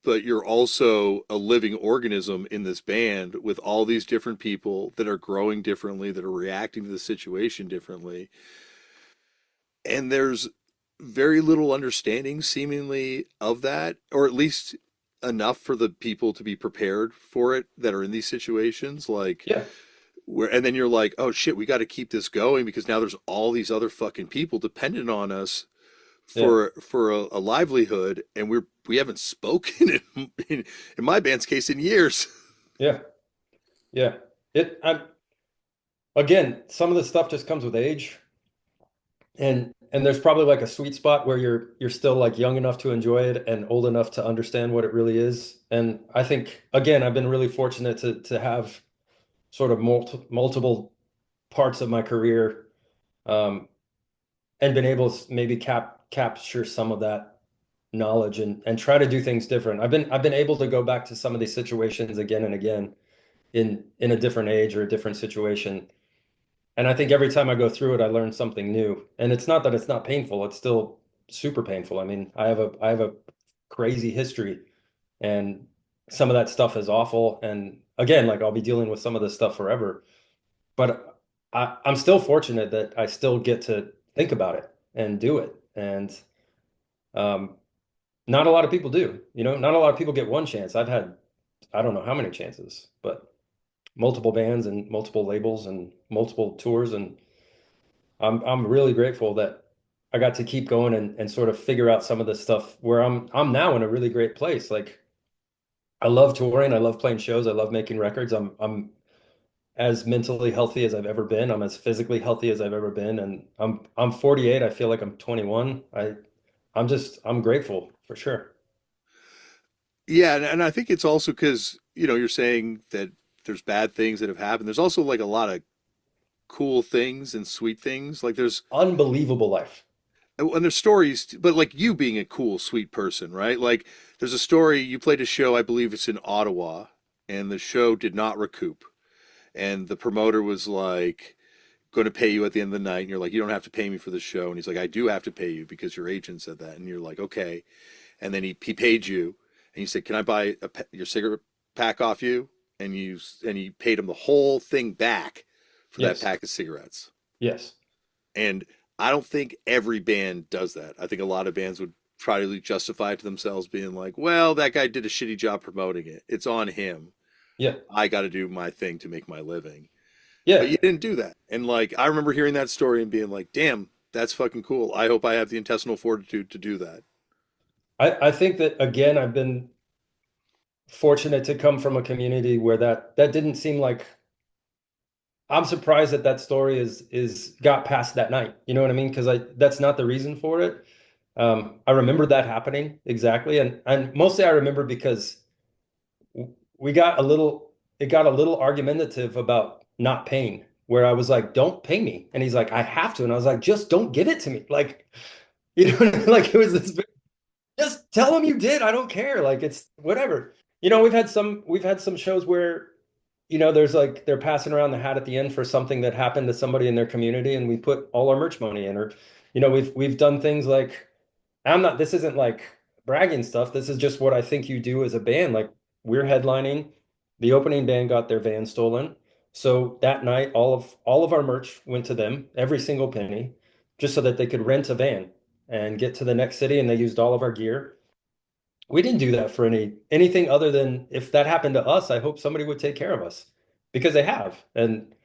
but you're also a living organism in this band with all these different people that are growing differently, that are reacting to the situation differently. And there's very little understanding, seemingly, of that, or at least enough for the people to be prepared for it that are in these situations. Like, Yeah, where, and then you're like, oh shit, we got to keep this going because now there's all these other fucking people dependent on us yeah, for a livelihood, and we haven't spoken in my band's case in years. yeah, yeah. Again, some of the stuff just comes with age, and there's probably like a sweet spot where you're still like young enough to enjoy it and old enough to understand what it really is. And I think again, I've been really fortunate to have sort of multiple parts of my career, um, and been able to maybe capture some of that knowledge and try to do things different. I've been able to go back to some of these situations again and again in a different age or a different situation. And I think every time I go through it, I learn something new. And it's not that it's not painful, it's still super painful. I mean, I have a crazy history, and some of that stuff is awful. And again, like I'll be dealing with some of this stuff forever. But I'm still fortunate that I still get to think about it and do it. And um, not a lot of people do. Not a lot of people get one chance. I've had I don't know how many chances, but multiple bands and multiple labels and multiple tours, and I'm really grateful that I got to keep going and sort of figure out some of this stuff where I'm now in a really great place. Like I love touring, I love playing shows, I love making records. I'm as mentally healthy as I've ever been. I'm as physically healthy as I've ever been, and I'm 48. I feel like I'm 21. I'm grateful for sure. Yeah, and I think it's also because, you're saying that there's bad things that have happened. There's also like a lot of cool things and sweet things. Like Unbelievable life. and there's stories, but like you being a cool, sweet person, right? Like there's a story, you played a show, I believe it's in Ottawa, and the show did not recoup. And the promoter was like going to pay you at the end of the night, and you're like, you don't have to pay me for the show. And he's like, I do have to pay you because your agent said that. And you're like, okay. And then he paid you, and he said, can I buy your cigarette pack off you? And he paid him the whole thing back for that Yes. pack of cigarettes. Yes. And I don't think every band does that. I think a lot of bands would try to justify it to themselves, being like, well, that guy did a shitty job promoting it. It's on him. Yeah. I got to do my thing to make my living. But Yeah. you didn't do that. And like, I remember hearing that story and being like, damn, that's fucking cool. I hope I have the intestinal fortitude to do that. I think that again, I've been fortunate to come from a community where that didn't seem like. I'm surprised that that story is got past that night. You know what I mean? Because I that's not the reason for it. I remember that happening exactly, and mostly I remember because we got a little it got a little argumentative about not paying, where I was like, "Don't pay me," and he's like, "I have to," and I was like, "Just don't give it to me." Like, you know, like it was this. Just tell them you did. I don't care. Like it's whatever. We've had some shows where, there's like they're passing around the hat at the end for something that happened to somebody in their community, and we put all our merch money in. Or, we've done things like this isn't like bragging stuff. This is just what I think you do as a band. Like we're headlining. The opening band got their van stolen. So that night, all of our merch went to them, every single penny, just so that they could rent a van and get to the next city, and they used all of our gear. We didn't do that for anything other than if that happened to us, I hope somebody would take care of us because they have. And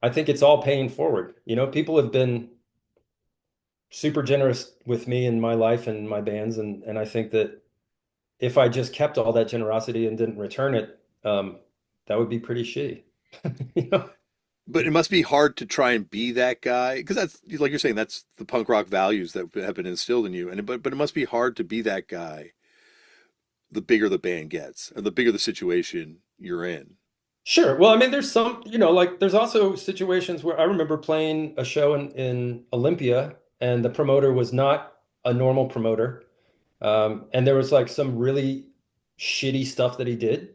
I think it's all paying forward. People have been super generous with me in my life and my bands, and I think that if I just kept all that generosity and didn't return it, that would be pretty shitty. You know? But it must be hard to try and be that guy because that's like you're saying that's the punk rock values that have been instilled in you. But it must be hard to be that guy the bigger the band gets or the bigger the situation you're in. Sure. Well, I mean, there's some, like there's also situations where I remember playing a show in Olympia, and the promoter was not a normal promoter. And there was like some really shitty stuff that he did.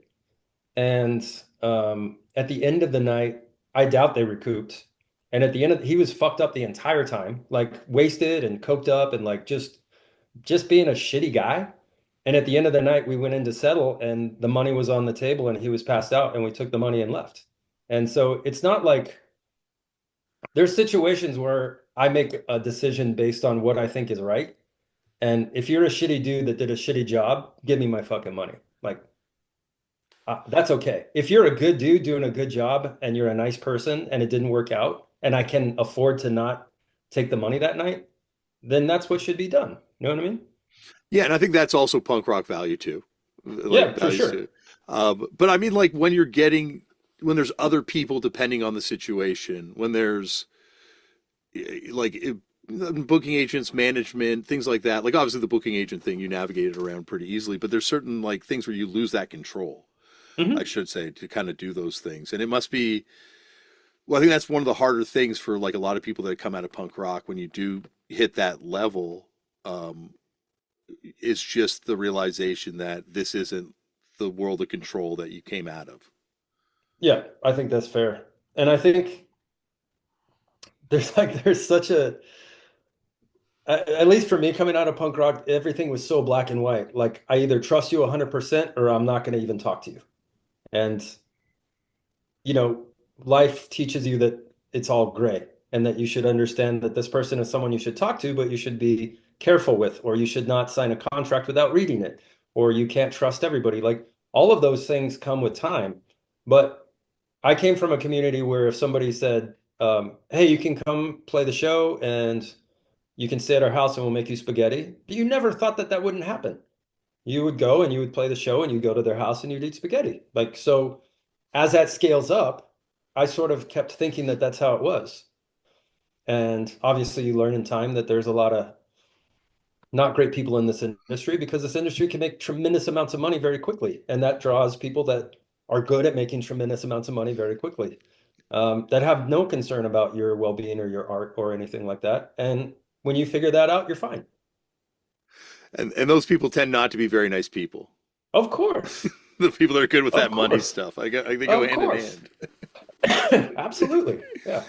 And at the end of the night, I doubt they recouped. And at the end he was fucked up the entire time, like wasted and coked up and like just being a shitty guy. And at the end of the night, we went in to settle, and the money was on the table, and he was passed out, and we took the money and left. And so it's not like there's situations where I make a decision based on what I think is right. And if you're a shitty dude that did a shitty job, give me my fucking money. Like, that's okay. If you're a good dude doing a good job and you're a nice person and it didn't work out and I can afford to not take the money that night, then that's what should be done. You know what I mean? Yeah, and I think that's also punk rock value too, like Yeah, for values sure. too. But I mean, like when there's other people depending on the situation, when there's like booking agents, management, things like that. Like obviously the booking agent thing you navigated around pretty easily, but there's certain like things where you lose that control, I Hmm. should say, to kind of do those things. And it must be, well, I think that's one of the harder things for like a lot of people that come out of punk rock when you do hit that level. Um, it's just the realization that this isn't the world of control that you came out of. Yeah, I think that's fair. And I think there's such at least for me coming out of punk rock, everything was so black and white. Like I either trust you 100% or I'm not going to even talk to you. And you know, life teaches you that it's all gray and that you should understand that this person is someone you should talk to, but you should be careful with, or you should not sign a contract without reading it, or you can't trust everybody. Like all of those things come with time. But I came from a community where if somebody said, hey, you can come play the show and you can stay at our house and we'll make you spaghetti, you never thought that that wouldn't happen. You would go and you would play the show and you go to their house and you'd eat spaghetti. Like, so as that scales up, I sort of kept thinking that that's how it was. And obviously, you learn in time that there's a lot of not great people in this industry because this industry can make tremendous amounts of money very quickly. And that draws people that are good at making tremendous amounts of money very quickly, that have no concern about your well-being or your art or anything like that. And when you figure that out, you're fine. And those people tend not to be very nice people. Of course. The people that are good with Of that money course. stuff, they go Of hand in course. hand. Absolutely. Yeah.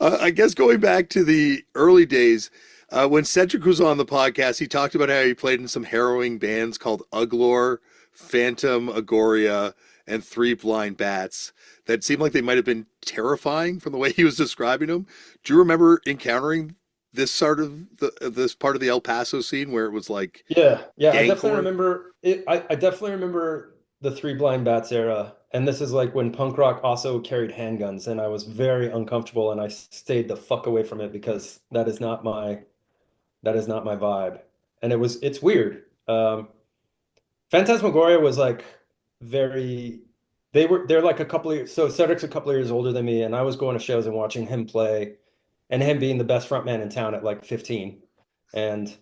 I guess going back to the early days, when Cedric was on the podcast, he talked about how he played in some harrowing bands called Uglor, Phantom Agoria, and Three Blind Bats that seemed like they might have been terrifying from the way he was describing them. Do you remember encountering this part of the El Paso scene where it was like Yeah, yeah, I definitely gangcore? remember it. I definitely remember the Three Blind Bats era, and this is like when punk rock also carried handguns, and I was very uncomfortable, and I stayed the fuck away from it because that is not my vibe, and it's weird. Phantasmagoria was like very they're like a couple of years, so Cedric's a couple of years older than me, and I was going to shows and watching him play and him being the best front man in town at like 15. And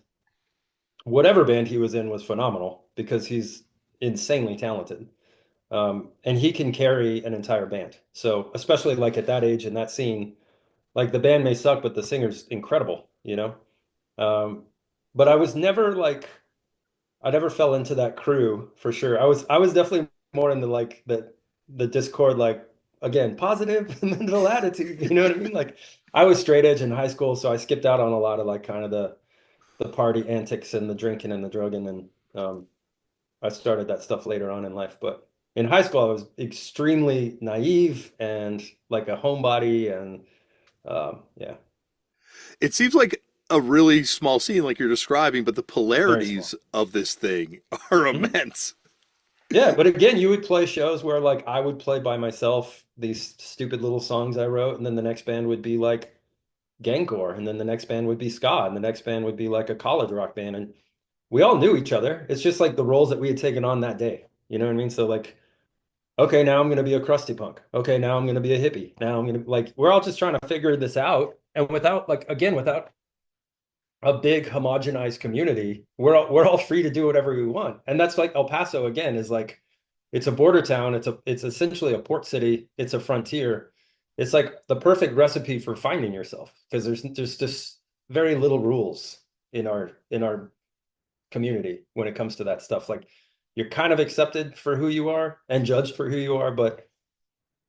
whatever band he was in was phenomenal because he's insanely talented. And he can carry an entire band. So especially like at that age and that scene, like the band may suck, but the singer's incredible, you know? Um, but I was never like I never fell into that crew for sure. I was definitely more into like the Discord, like again, positive mental attitude. You know what I mean? Like I was straight edge in high school, so I skipped out on a lot of like kind of the party antics and the drinking and the drugging, and I started that stuff later on in life. But in high school, I was extremely naive and like a homebody, and yeah, It seems like a really small scene, like you're describing, but the very small. polarities of this thing are Mhm. immense. Yeah, but again, you would play shows where like I would play by myself these stupid little songs I wrote, and then the next band would be like Gangcore, and then the next band would be ska, and the next band would be like a college rock band, and we all knew each other. It's just like the roles that we had taken on that day. You know what I mean? So like, okay, now I'm gonna be a crusty punk. Okay, now I'm gonna be a hippie. Now I'm gonna like we're all just trying to figure this out, and without like again without a big homogenized community, we're all free to do whatever we want. And that's like El Paso again is like it's a border town, it's essentially a port city, it's a frontier. It's like the perfect recipe for finding yourself because there's just very little rules in our community when it comes to that stuff. Like you're kind of accepted for who you are and judged for who you are, but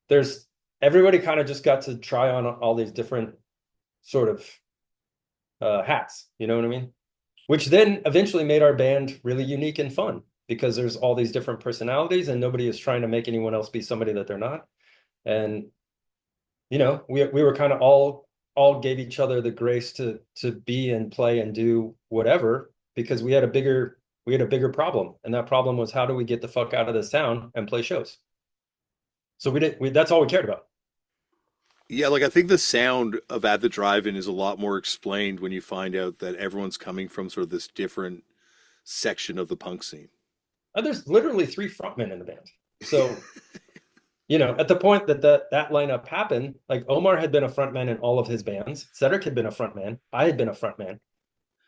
there's everybody kind of just got to try on all these different sort of hats, you know what I mean? Which then eventually made our band really unique and fun because there's all these different personalities and nobody is trying to make anyone else be somebody that they're not. And we were kind of all gave each other the grace to be and play and do whatever because we had a bigger problem. And that problem was how do we get the fuck out of this town and play shows? So that's all we cared about. Yeah, like I think the sound of At the Drive-In is a lot more explained when you find out that everyone's coming from sort of this different section of the punk scene. And there's literally three frontmen in the band. So at the point that lineup happened, like Omar had been a frontman in all of his bands. Cedric had been a frontman. I had been a frontman.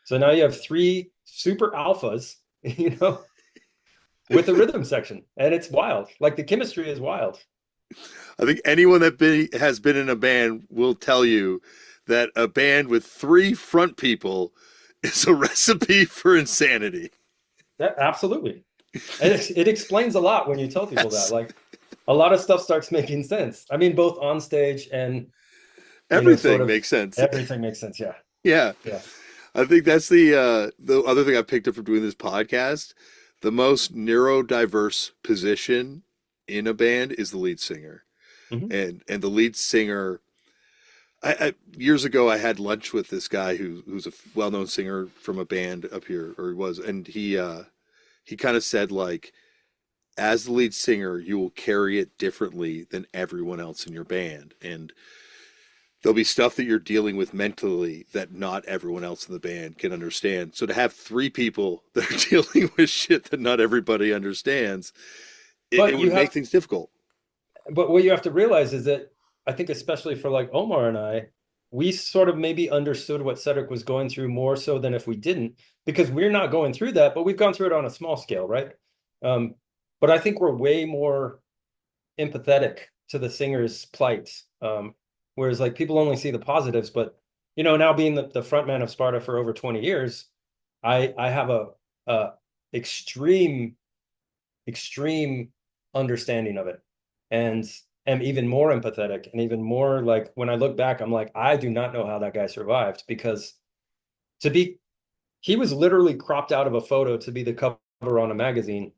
So now you have three super alphas, with a rhythm section, and it's wild. Like the chemistry is wild. I think anyone that has been in a band will tell you that a band with three front people is a recipe for insanity. Absolutely, and it explains a lot when you tell people that. Yes, Like a lot of stuff starts making sense. I mean, both on stage and sort everything of makes sense. everything makes sense. Yeah, Yeah, yeah. I think that's the other thing I picked up from doing this podcast. The most neurodiverse position in a band is the lead singer, Hmm. and the lead singer. Years ago, I had lunch with this guy who's a well-known singer from a band up here, or he was, and he kind of said like, as the lead singer, you will carry it differently than everyone else in your band, and there'll be stuff that you're dealing with mentally that not everyone else in the band can understand. So to have three people that are dealing with shit that not everybody understands, it But would make things difficult. what you have to realize is that I think especially for like Omar and I, we sort of maybe understood what Cedric was going through more so than if we didn't, because we're not going through that, but we've gone through it on a small scale, right? Um, but I think we're way more empathetic to the singer's plight. Whereas like people only see the positives, but now being the front man of Sparta for over 20 years, I have a extreme extreme understanding of it and am even more empathetic and even more like when I look back, I'm like, I do not know how that guy survived because to be, he was literally cropped out of a photo to be the cover on a magazine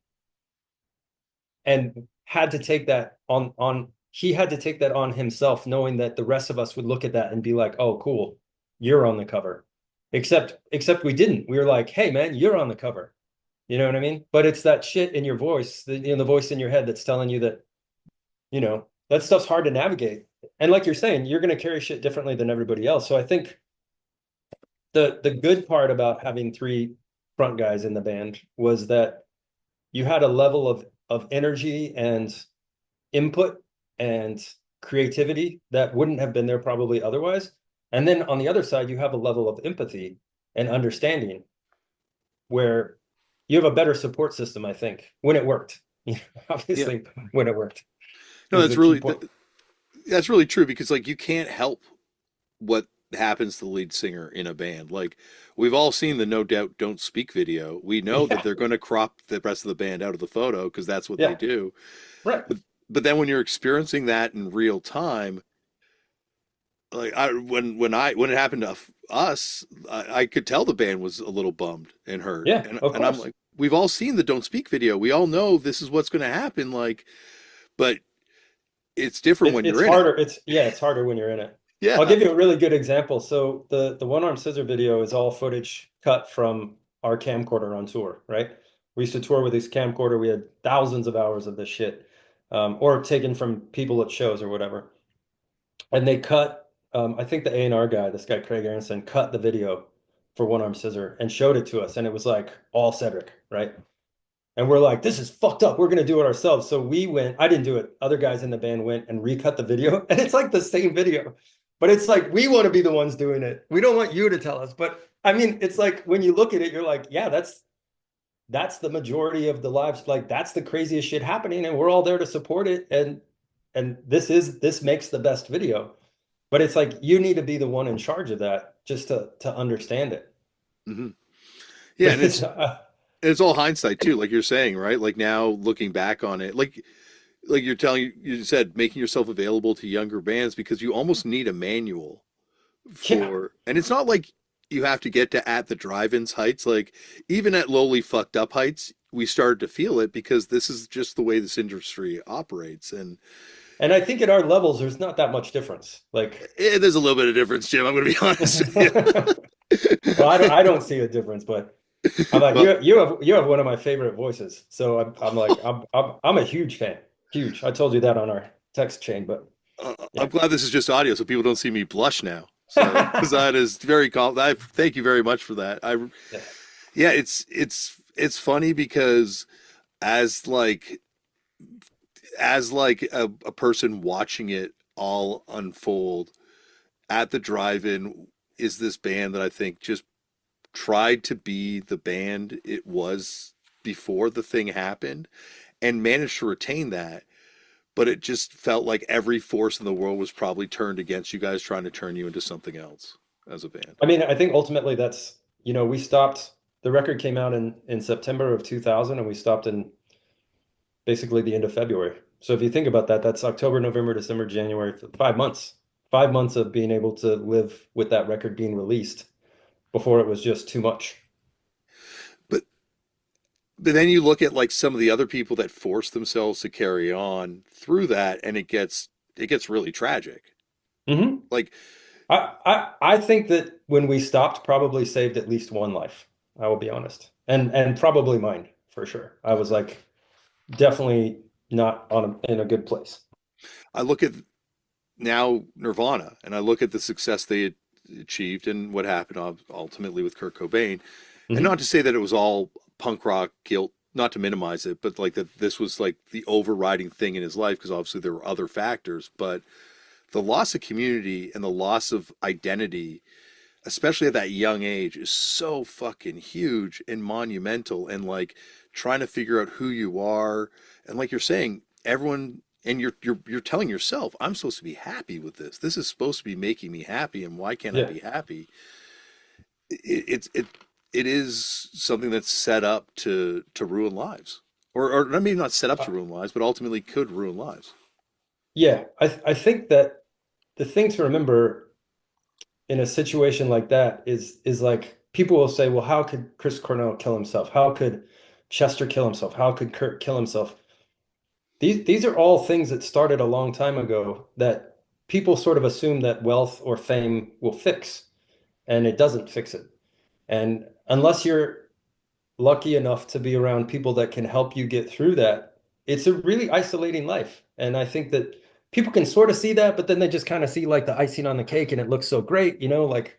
and had to take that he had to take that on himself, knowing that the rest of us would look at that and be like, oh, cool, you're on the cover. Except we didn't. We were like, hey, man, you're on the cover. You know what I mean? But it's that shit in your voice, the voice in your head that's telling you that, that stuff's hard to navigate. And like you're saying, you're going to carry shit differently than everybody else. So I think the good part about having three front guys in the band was that you had a level of energy and input and creativity that wouldn't have been there probably otherwise. And then on the other side, you have a level of empathy and understanding where you have a better support system, I think, when it worked. Yeah. Obviously, when it worked No, is the key point. that's really true because like you can't help what happens to the lead singer in a band. Like we've all seen the No Doubt Don't Speak video. We know that Yeah, they're going to crop the rest of the band out of the photo because that's what they yeah, do. right. But then when you're experiencing that in real time, like when it happened to us, I could tell the band was a little bummed and hurt. Yeah, of And I'm course. like, we've all seen the Don't Speak video. We all know this is what's going to happen. Like, but it's different when It's you're in it. harder. It's harder when you're in it. I'll Yeah. give you a really good example. So the one arm scissor video is all footage cut from our camcorder on tour, right? We used to tour with this camcorder. We had thousands of hours of this shit, or taken from people at shows or whatever. And they cut. I think the A&R guy, this guy Craig Aronson, cut the video for one arm scissor and showed it to us, and it was like all Cedric, right? And we're like, this is fucked up. We're gonna do it ourselves. So we went, I didn't do it. Other guys in the band went and recut the video. And it's like the same video. But it's like we want to be the ones doing it. We don't want you to tell us. But I mean, it's like when you look at it, you're like, yeah, that's the majority of the lives. Like that's the craziest shit happening, and we're all there to support it. And this makes the best video. But it's like you need to be the one in charge of that just to understand it. Hmm. Yeah, But and it's it's all hindsight too, like you're saying, right? Like now looking back on it, like you said, making yourself available to younger bands because you almost need a manual yeah. for, and it's not like you have to get to at the drive-ins heights. Like even at lowly fucked up heights, we started to feel it because this is just the way this industry operates, and And I think at our levels, there's not that much difference. Like, there's a little bit of difference, Jim. I'm going to be honest well, with you. I don't see a difference, but I'm like, Well, you have one of my favorite voices. So I'm like, I'm a huge fan. Huge. I told you that on our text chain, but I'm yeah. glad this is just audio, so people don't see me blush now. So, because that is very I thank you very much for that. Yeah. Yeah, it's funny because as like a person watching it all unfold at the drive-in is this band that I think just tried to be the band it was before the thing happened and managed to retain that. But it just felt like every force in the world was probably turned against you guys, trying to turn you into something else as a band. I mean, I think ultimately that's, we stopped, the record came out in September of 2000 and we stopped in basically the end of February. So if you think about that, that's October, November, December, January, 5 months. 5 months of being able to live with that record being released before it was just too much. But then you look at like some of the other people that force themselves to carry on through that, and it gets really tragic. Hmm. Like, I think that when we stopped, probably saved at least one life. I will be honest, and probably mine for sure. I was like definitely not in a good place. I look at now Nirvana, and I look at the success they had achieved and what happened ultimately with Kurt Cobain. And Hmm. not to say that it was all punk rock guilt, not to minimize it, but like that this was like the overriding thing in his life because obviously there were other factors. But the loss of community and the loss of identity, especially at that young age, is so fucking huge and monumental. And like trying to figure out who you are, and like you're saying, everyone. And you're telling yourself, I'm supposed to be happy with this. This is supposed to be making me happy, and why can't I Yeah. be happy? It is something that's set up to ruin lives, or maybe not set up Uh, to ruin lives, but ultimately could ruin lives. yeah, I think that the thing to remember in a situation like that is like people will say, well, how could Chris Cornell kill himself? How could Chester kill himself? How could Kurt kill himself? These are all things that started a long time ago that people sort of assume that wealth or fame will fix, and it doesn't fix it. And unless you're lucky enough to be around people that can help you get through that, it's a really isolating life. And I think that people can sort of see that, but then they just kind of see like the icing on the cake and it looks so great, like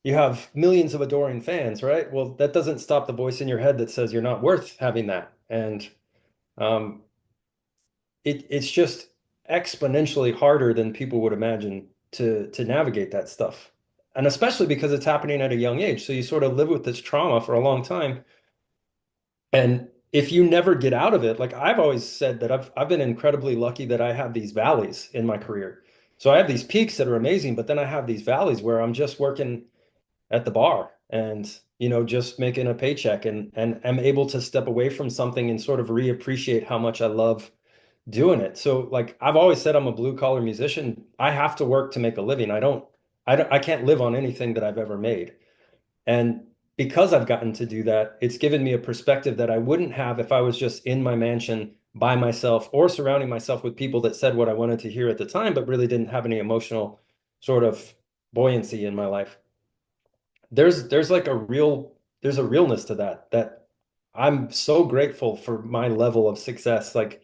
you have millions of adoring fans, right? Well, that doesn't stop the voice in your head that says you're not worth having that. And um, it's just exponentially harder than people would imagine to navigate that stuff. And especially because it's happening at a young age. So you sort of live with this trauma for a long time. And if you never get out of it, like I've always said that I've been incredibly lucky that I have these valleys in my career. So I have these peaks that are amazing, but then I have these valleys where I'm just working at the bar and just making a paycheck and am able to step away from something and sort of reappreciate how much I love doing it. So like I've always said I'm a blue collar musician. I have to work to make a living. I can't live on anything that I've ever made. And because I've gotten to do that, it's given me a perspective that I wouldn't have if I was just in my mansion by myself or surrounding myself with people that said what I wanted to hear at the time, but really didn't have any emotional sort of buoyancy in my life. There's like there's a realness to that I'm so grateful for my level of success. Like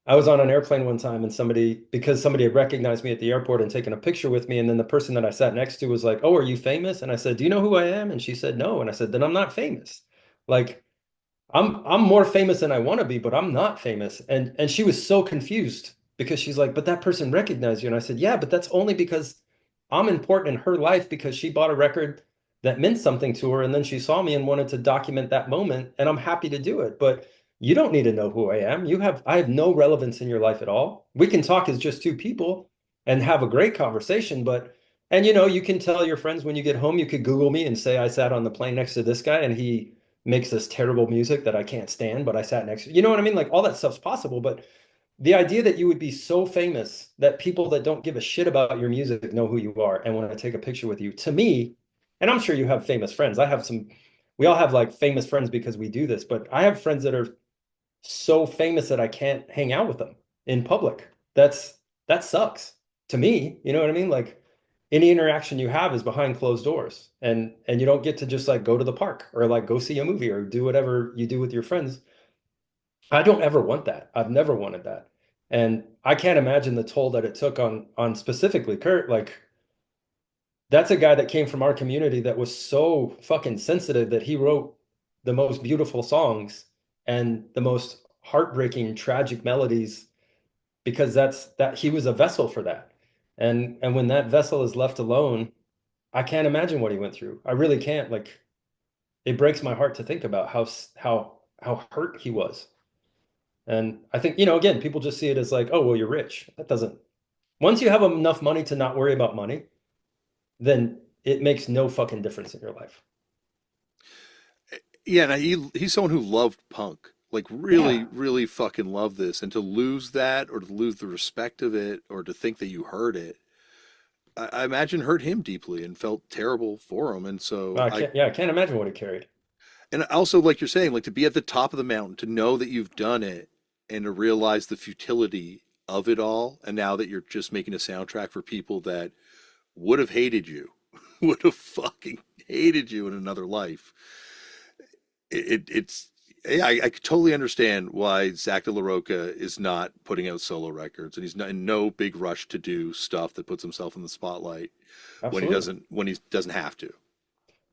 I was on an airplane one time and because somebody had recognized me at the airport and taken a picture with me. And then the person that I sat next to was like, "Oh, are you famous?" And I said, "Do you know who I am?" And she said, "No." And I said, "Then I'm not famous." Like I'm more famous than I want to be, but I'm not famous. And she was so confused because she's like, "But that person recognized you." And I said, "Yeah, but that's only because I'm important in her life because she bought a record that meant something to her and then she saw me and wanted to document that moment and I'm happy to do it. But you don't need to know who I am. I have no relevance in your life at all. We can talk as just two people and have a great conversation, but and you can tell your friends when you get home, you could Google me and say I sat on the plane next to this guy and he makes this terrible music that I can't stand, but I sat next to, you know what I mean? Like all that stuff's possible, but the idea that you would be so famous that people that don't give a shit about your music know who you are and want to take a picture with you, to me, and I'm sure you have famous friends. We all have like famous friends because we do this, but I have friends that are so famous that I can't hang out with them in public. That sucks to me. You know what I mean? Like any interaction you have is behind closed doors and you don't get to just like go to the park or like go see a movie or do whatever you do with your friends. I don't ever want that. I've never wanted that. And I can't imagine the toll that it took on specifically Kurt. Like that's a guy that came from our community that was so fucking sensitive that he wrote the most beautiful songs and the most heartbreaking, tragic melodies because that he was a vessel for that. And when that vessel is left alone, I can't imagine what he went through. I really can't. Like it breaks my heart to think about how hurt he was. And I think, again, people just see it as like, oh, well, you're rich. That doesn't, once you have enough money to not worry about money, then it makes no fucking difference in your life. Yeah, and he's someone who loved punk, like really, Yeah. really fucking loved this, and to lose that, or to lose the respect of it, or to think that you heard it, I imagine hurt him deeply and felt terrible for him. And so I can't imagine what it carried. and also like you're saying, like to be at the top of the mountain, to know that you've done it, and to realize the futility of it all, and now that you're just making a soundtrack for people that would have hated you, would have fucking hated you in another life. It's yeah, I could totally understand why Zach De La Rocha is not putting out solo records, and he's not in no big rush to do stuff that puts himself in the spotlight Absolutely. when he doesn't have to.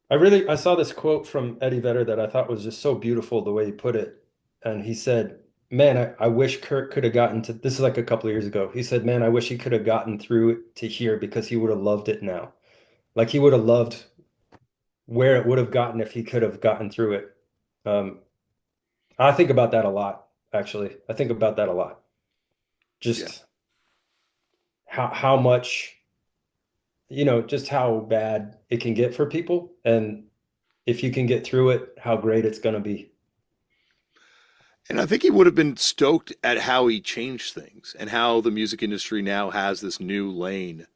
I saw this quote from Eddie Vedder that I thought was just so beautiful the way he put it. And he said, man, I wish Kurt could have gotten to, this is like a couple of years ago. He said, man, I wish he could have gotten through it to here because he would have loved it now. Like he would have loved where it would have gotten if he could have gotten through it. Um, I think about that a lot, actually. I think about that a lot. Yeah. Just how much, just how bad it can get for people. And if you can get through it, how great it's going to be. And I think he would have been stoked at how he changed things and how the music industry now has this new lane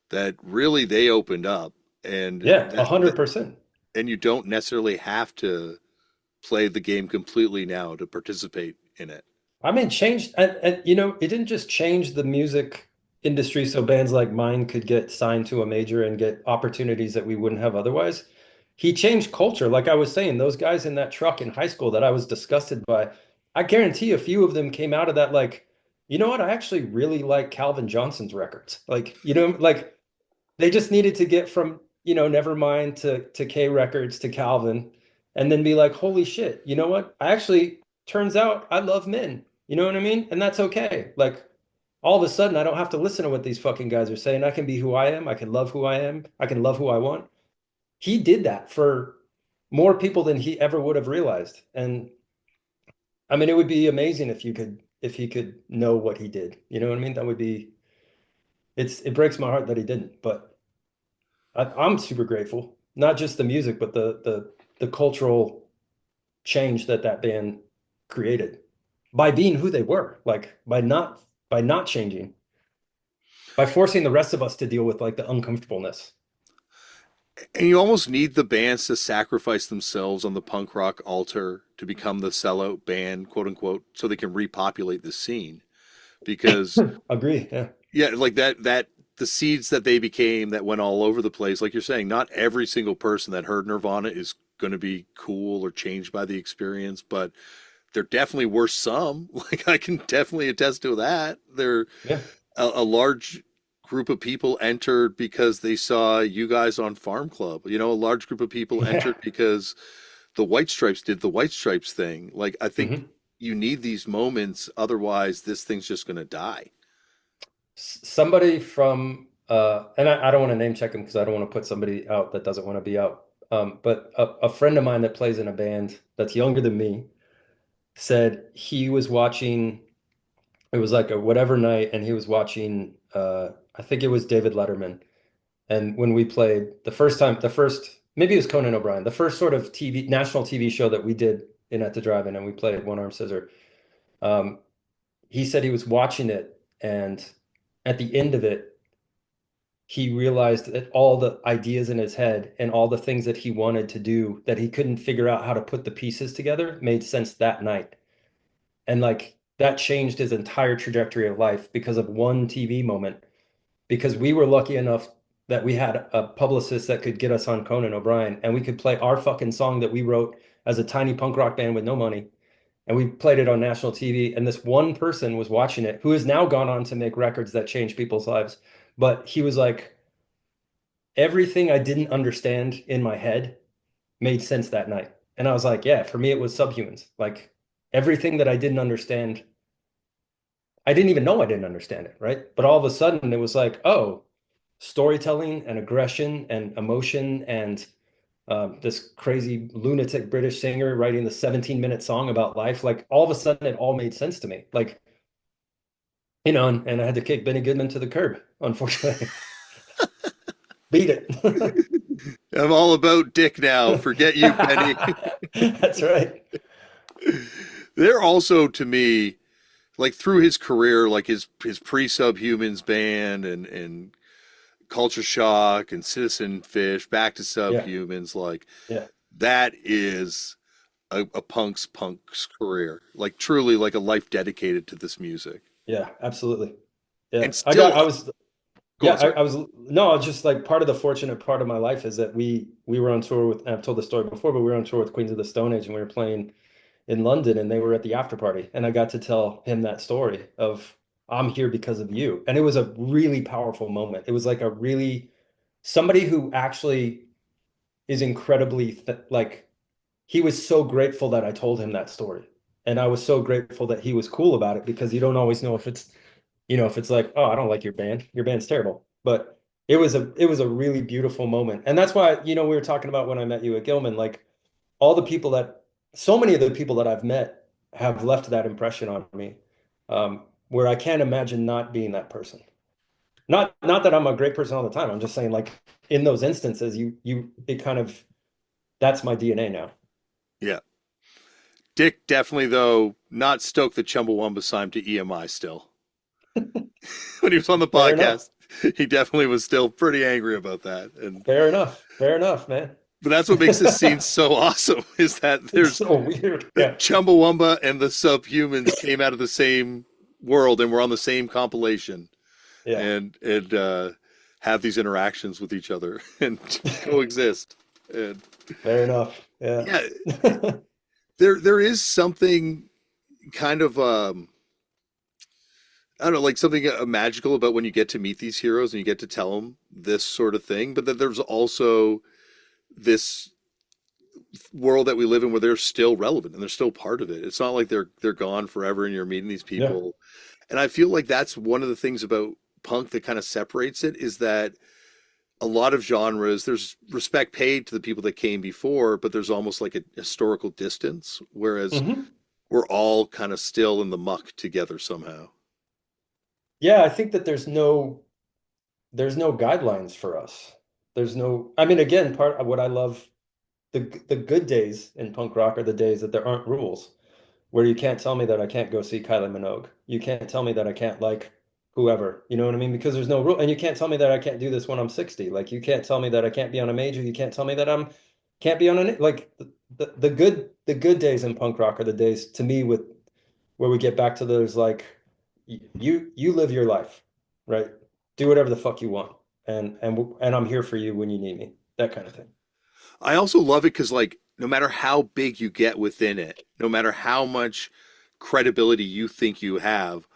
that really they opened up, and Yeah, 100%. and you don't necessarily have to play the game completely now to participate in it. I mean, changed, and it didn't just change the music industry so bands like mine could get signed to a major and get opportunities that we wouldn't have otherwise. He changed culture. Like I was saying, those guys in that truck in high school that I was disgusted by, I guarantee a few of them came out of that like, you know what? I actually really like Calvin Johnson's records. Like, like they just needed to get from never mind to K Records to Calvin, and then be like, holy shit, you know what? I actually turns out I love men. You know what I mean? And that's okay. Like all of a sudden, I don't have to listen to what these fucking guys are saying. I can be who I am. I can love who I am. I can love who I want. He did that for more people than he ever would have realized. And I mean, it would be amazing if he could know what he did. You know what I mean? That would be it breaks my heart that he didn't, but I'm super grateful. Not just the music, but the cultural change that that band created by being who they were, like by not changing, by forcing the rest of us to deal with like the uncomfortableness. And you almost need the bands to sacrifice themselves on the punk rock altar to become the sellout band, quote unquote, so they can repopulate the scene. Because Agree. Yeah. yeah, like that the seeds that they became that went all over the place, like you're saying, not every single person that heard Nirvana is going to be cool or changed by the experience, but there definitely were some. Like I can definitely attest to that. There Yeah. a large group of people entered because they saw you guys on Farm Club. You know, a large group of people Yeah. entered because the White Stripes did the White Stripes thing. Like I think hmm you need these moments, otherwise this thing's just going to die. Somebody from and I don't want to name check him because I don't want to put somebody out that doesn't want to be out. But a friend of mine that plays in a band that's younger than me said he was watching, it was like a whatever night, and he was watching I think it was David Letterman. And when we played the first time, the first maybe it was Conan O'Brien, the first sort of TV national TV show that we did in at the drive-in, and we played One Arm Scissor. Um, he said he was watching it, and at the end of it, he realized that all the ideas in his head and all the things that he wanted to do that he couldn't figure out how to put the pieces together made sense that night. And like that changed his entire trajectory of life because of one TV moment. Because we were lucky enough that we had a publicist that could get us on Conan O'Brien and we could play our fucking song that we wrote as a tiny punk rock band with no money. And we played it on national TV. And this one person was watching it who has now gone on to make records that change people's lives. But he was like, everything I didn't understand in my head made sense that night. And I was like, yeah, for me, it was Subhumans. Like everything that I didn't understand, I didn't even know I didn't understand it, right? But all of a sudden, it was like, oh, storytelling and aggression and emotion and this crazy lunatic British singer writing the 17-minute song about life. Like all of a sudden, it all made sense to me. Like, and I had to kick Benny Goodman to the curb, unfortunately. Beat it. I'm all about Dick now. Forget you, Benny. That's right. They're also to me like through his career, like his pre-Subhumans band and Culture Shock and Citizen Fish, back to Yeah. Subhumans, like Yeah. that is a punk's career. Like truly like a life dedicated to this music. Yeah. Absolutely. Yeah. And still go on, sorry. I was, no, it's just like part of the fortunate part of my life is that we were on tour with, I've told the story before, but we were on tour with Queens of the Stone Age and we were playing in London and they were at the after party. And I got to tell him that story of, I'm here because of you. And it was a really powerful moment. It was like a really, somebody who actually is incredibly, like, he was so grateful that I told him that story. And I was so grateful that he was cool about it because you don't always know if it's, if it's like, oh, I don't like your band. Your band's terrible. But it was a really beautiful moment. And that's why, we were talking about when I met you at Gilman, like all the people that so many of the people that I've met have left that impression on me. Where I can't imagine not being that person. Not that I'm a great person all the time. I'm just saying like in those instances, it kind of that's my DNA now. Yeah. Dick definitely though not stoked the Chumbawamba signed to EMI still. When he was on the Fair enough. podcast, he definitely was still pretty angry about that. And Fair enough. Fair enough, man. but that's what makes this scene so awesome is that It's there's so weird. the Yeah. Chumbawamba and the Subhumans came out of the same world and were on the same compilation Yeah. and have these interactions with each other and coexist. And Fair enough. Yeah. yeah, there is something kind of I don't know, like something magical about when you get to meet these heroes and you get to tell them this sort of thing, but that there's also this world that we live in where they're still relevant and they're still part of it. It's not like they're gone forever and you're meeting these Yeah. people. And I feel like that's one of the things about punk that kind of separates it is that a lot of genres, there's respect paid to the people that came before, but there's almost like a historical distance, whereas Hmm. we're all kind of still in the muck together somehow. Yeah, I think that there's no guidelines for us. There's no, I mean, again, part of what I love, the good days in punk rock are the days that there aren't rules, where you can't tell me that I can't go see Kylie Minogue. You can't tell me that I can't like whoever. You know what I mean? Because there's no rule, and you can't tell me that I can't do this when I'm 60. Like you can't tell me that I can't be on a major. You can't tell me that I'm can't be on a like the good days in punk rock are the days to me with where we get back to those like you live your life, right? Do whatever the fuck you want, and I'm here for you when you need me. That kind of thing. I also love it because, like, no matter how big you get within it, no matter how much credibility you think you have,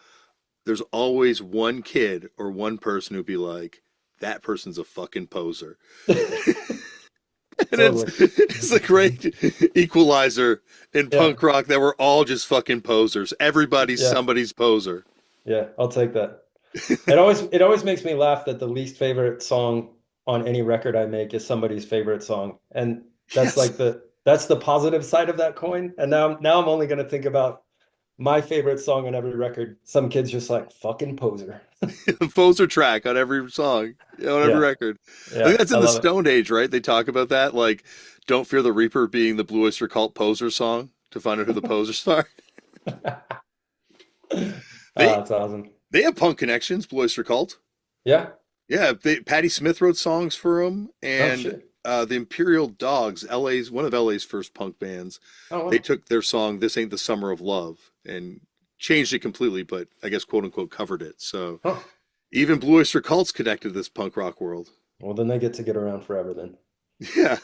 there's always one kid or one person who'd be like, that person's a fucking poser. And Totally. it's a great equalizer in Yeah. punk rock that we're all just fucking posers. Everybody's Yeah. somebody's poser. Yeah. I'll take that. It always makes me laugh that the least favorite song on any record I make is somebody's favorite song. And that's Yes. like that's the positive side of that coin. And now I'm only gonna think about my favorite song on every record. Some kid's just like fucking poser. Poser track on every song, on every Yeah. record. I think Yeah. that's I in the love Stone Age, right? They talk about that, like "Don't Fear the Reaper" being the Blue Oyster Cult poser song to find out who the posers are. it. They That's awesome. they have punk connections, Blue Oyster Cult. Yeah. Yeah, Patti Smith wrote songs for them, Oh and shit. the Imperial Dogs, LA's one of LA's first punk bands. Oh They wow. took their song "This Ain't the Summer of Love" and changed it completely, but I guess quote unquote covered it. So Huh. even Blue Oyster Cult's connected to this punk rock world. Well, then they get around forever then. Yeah.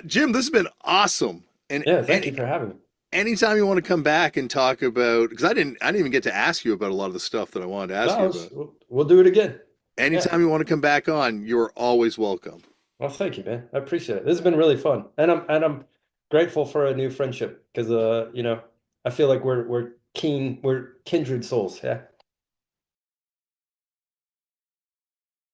Jim, this has been awesome. And Yeah, thank you for having me. anytime you want to come back and talk about, because I didn't even get to ask you about a lot of the stuff that I wanted to ask No, you about. we'll do it again. Yeah. Anytime you want to come back on, you're always welcome. Well, thank you, man. I appreciate it. This has been really fun. And I'm grateful for a new friendship because I feel like we're kindred souls. Yeah.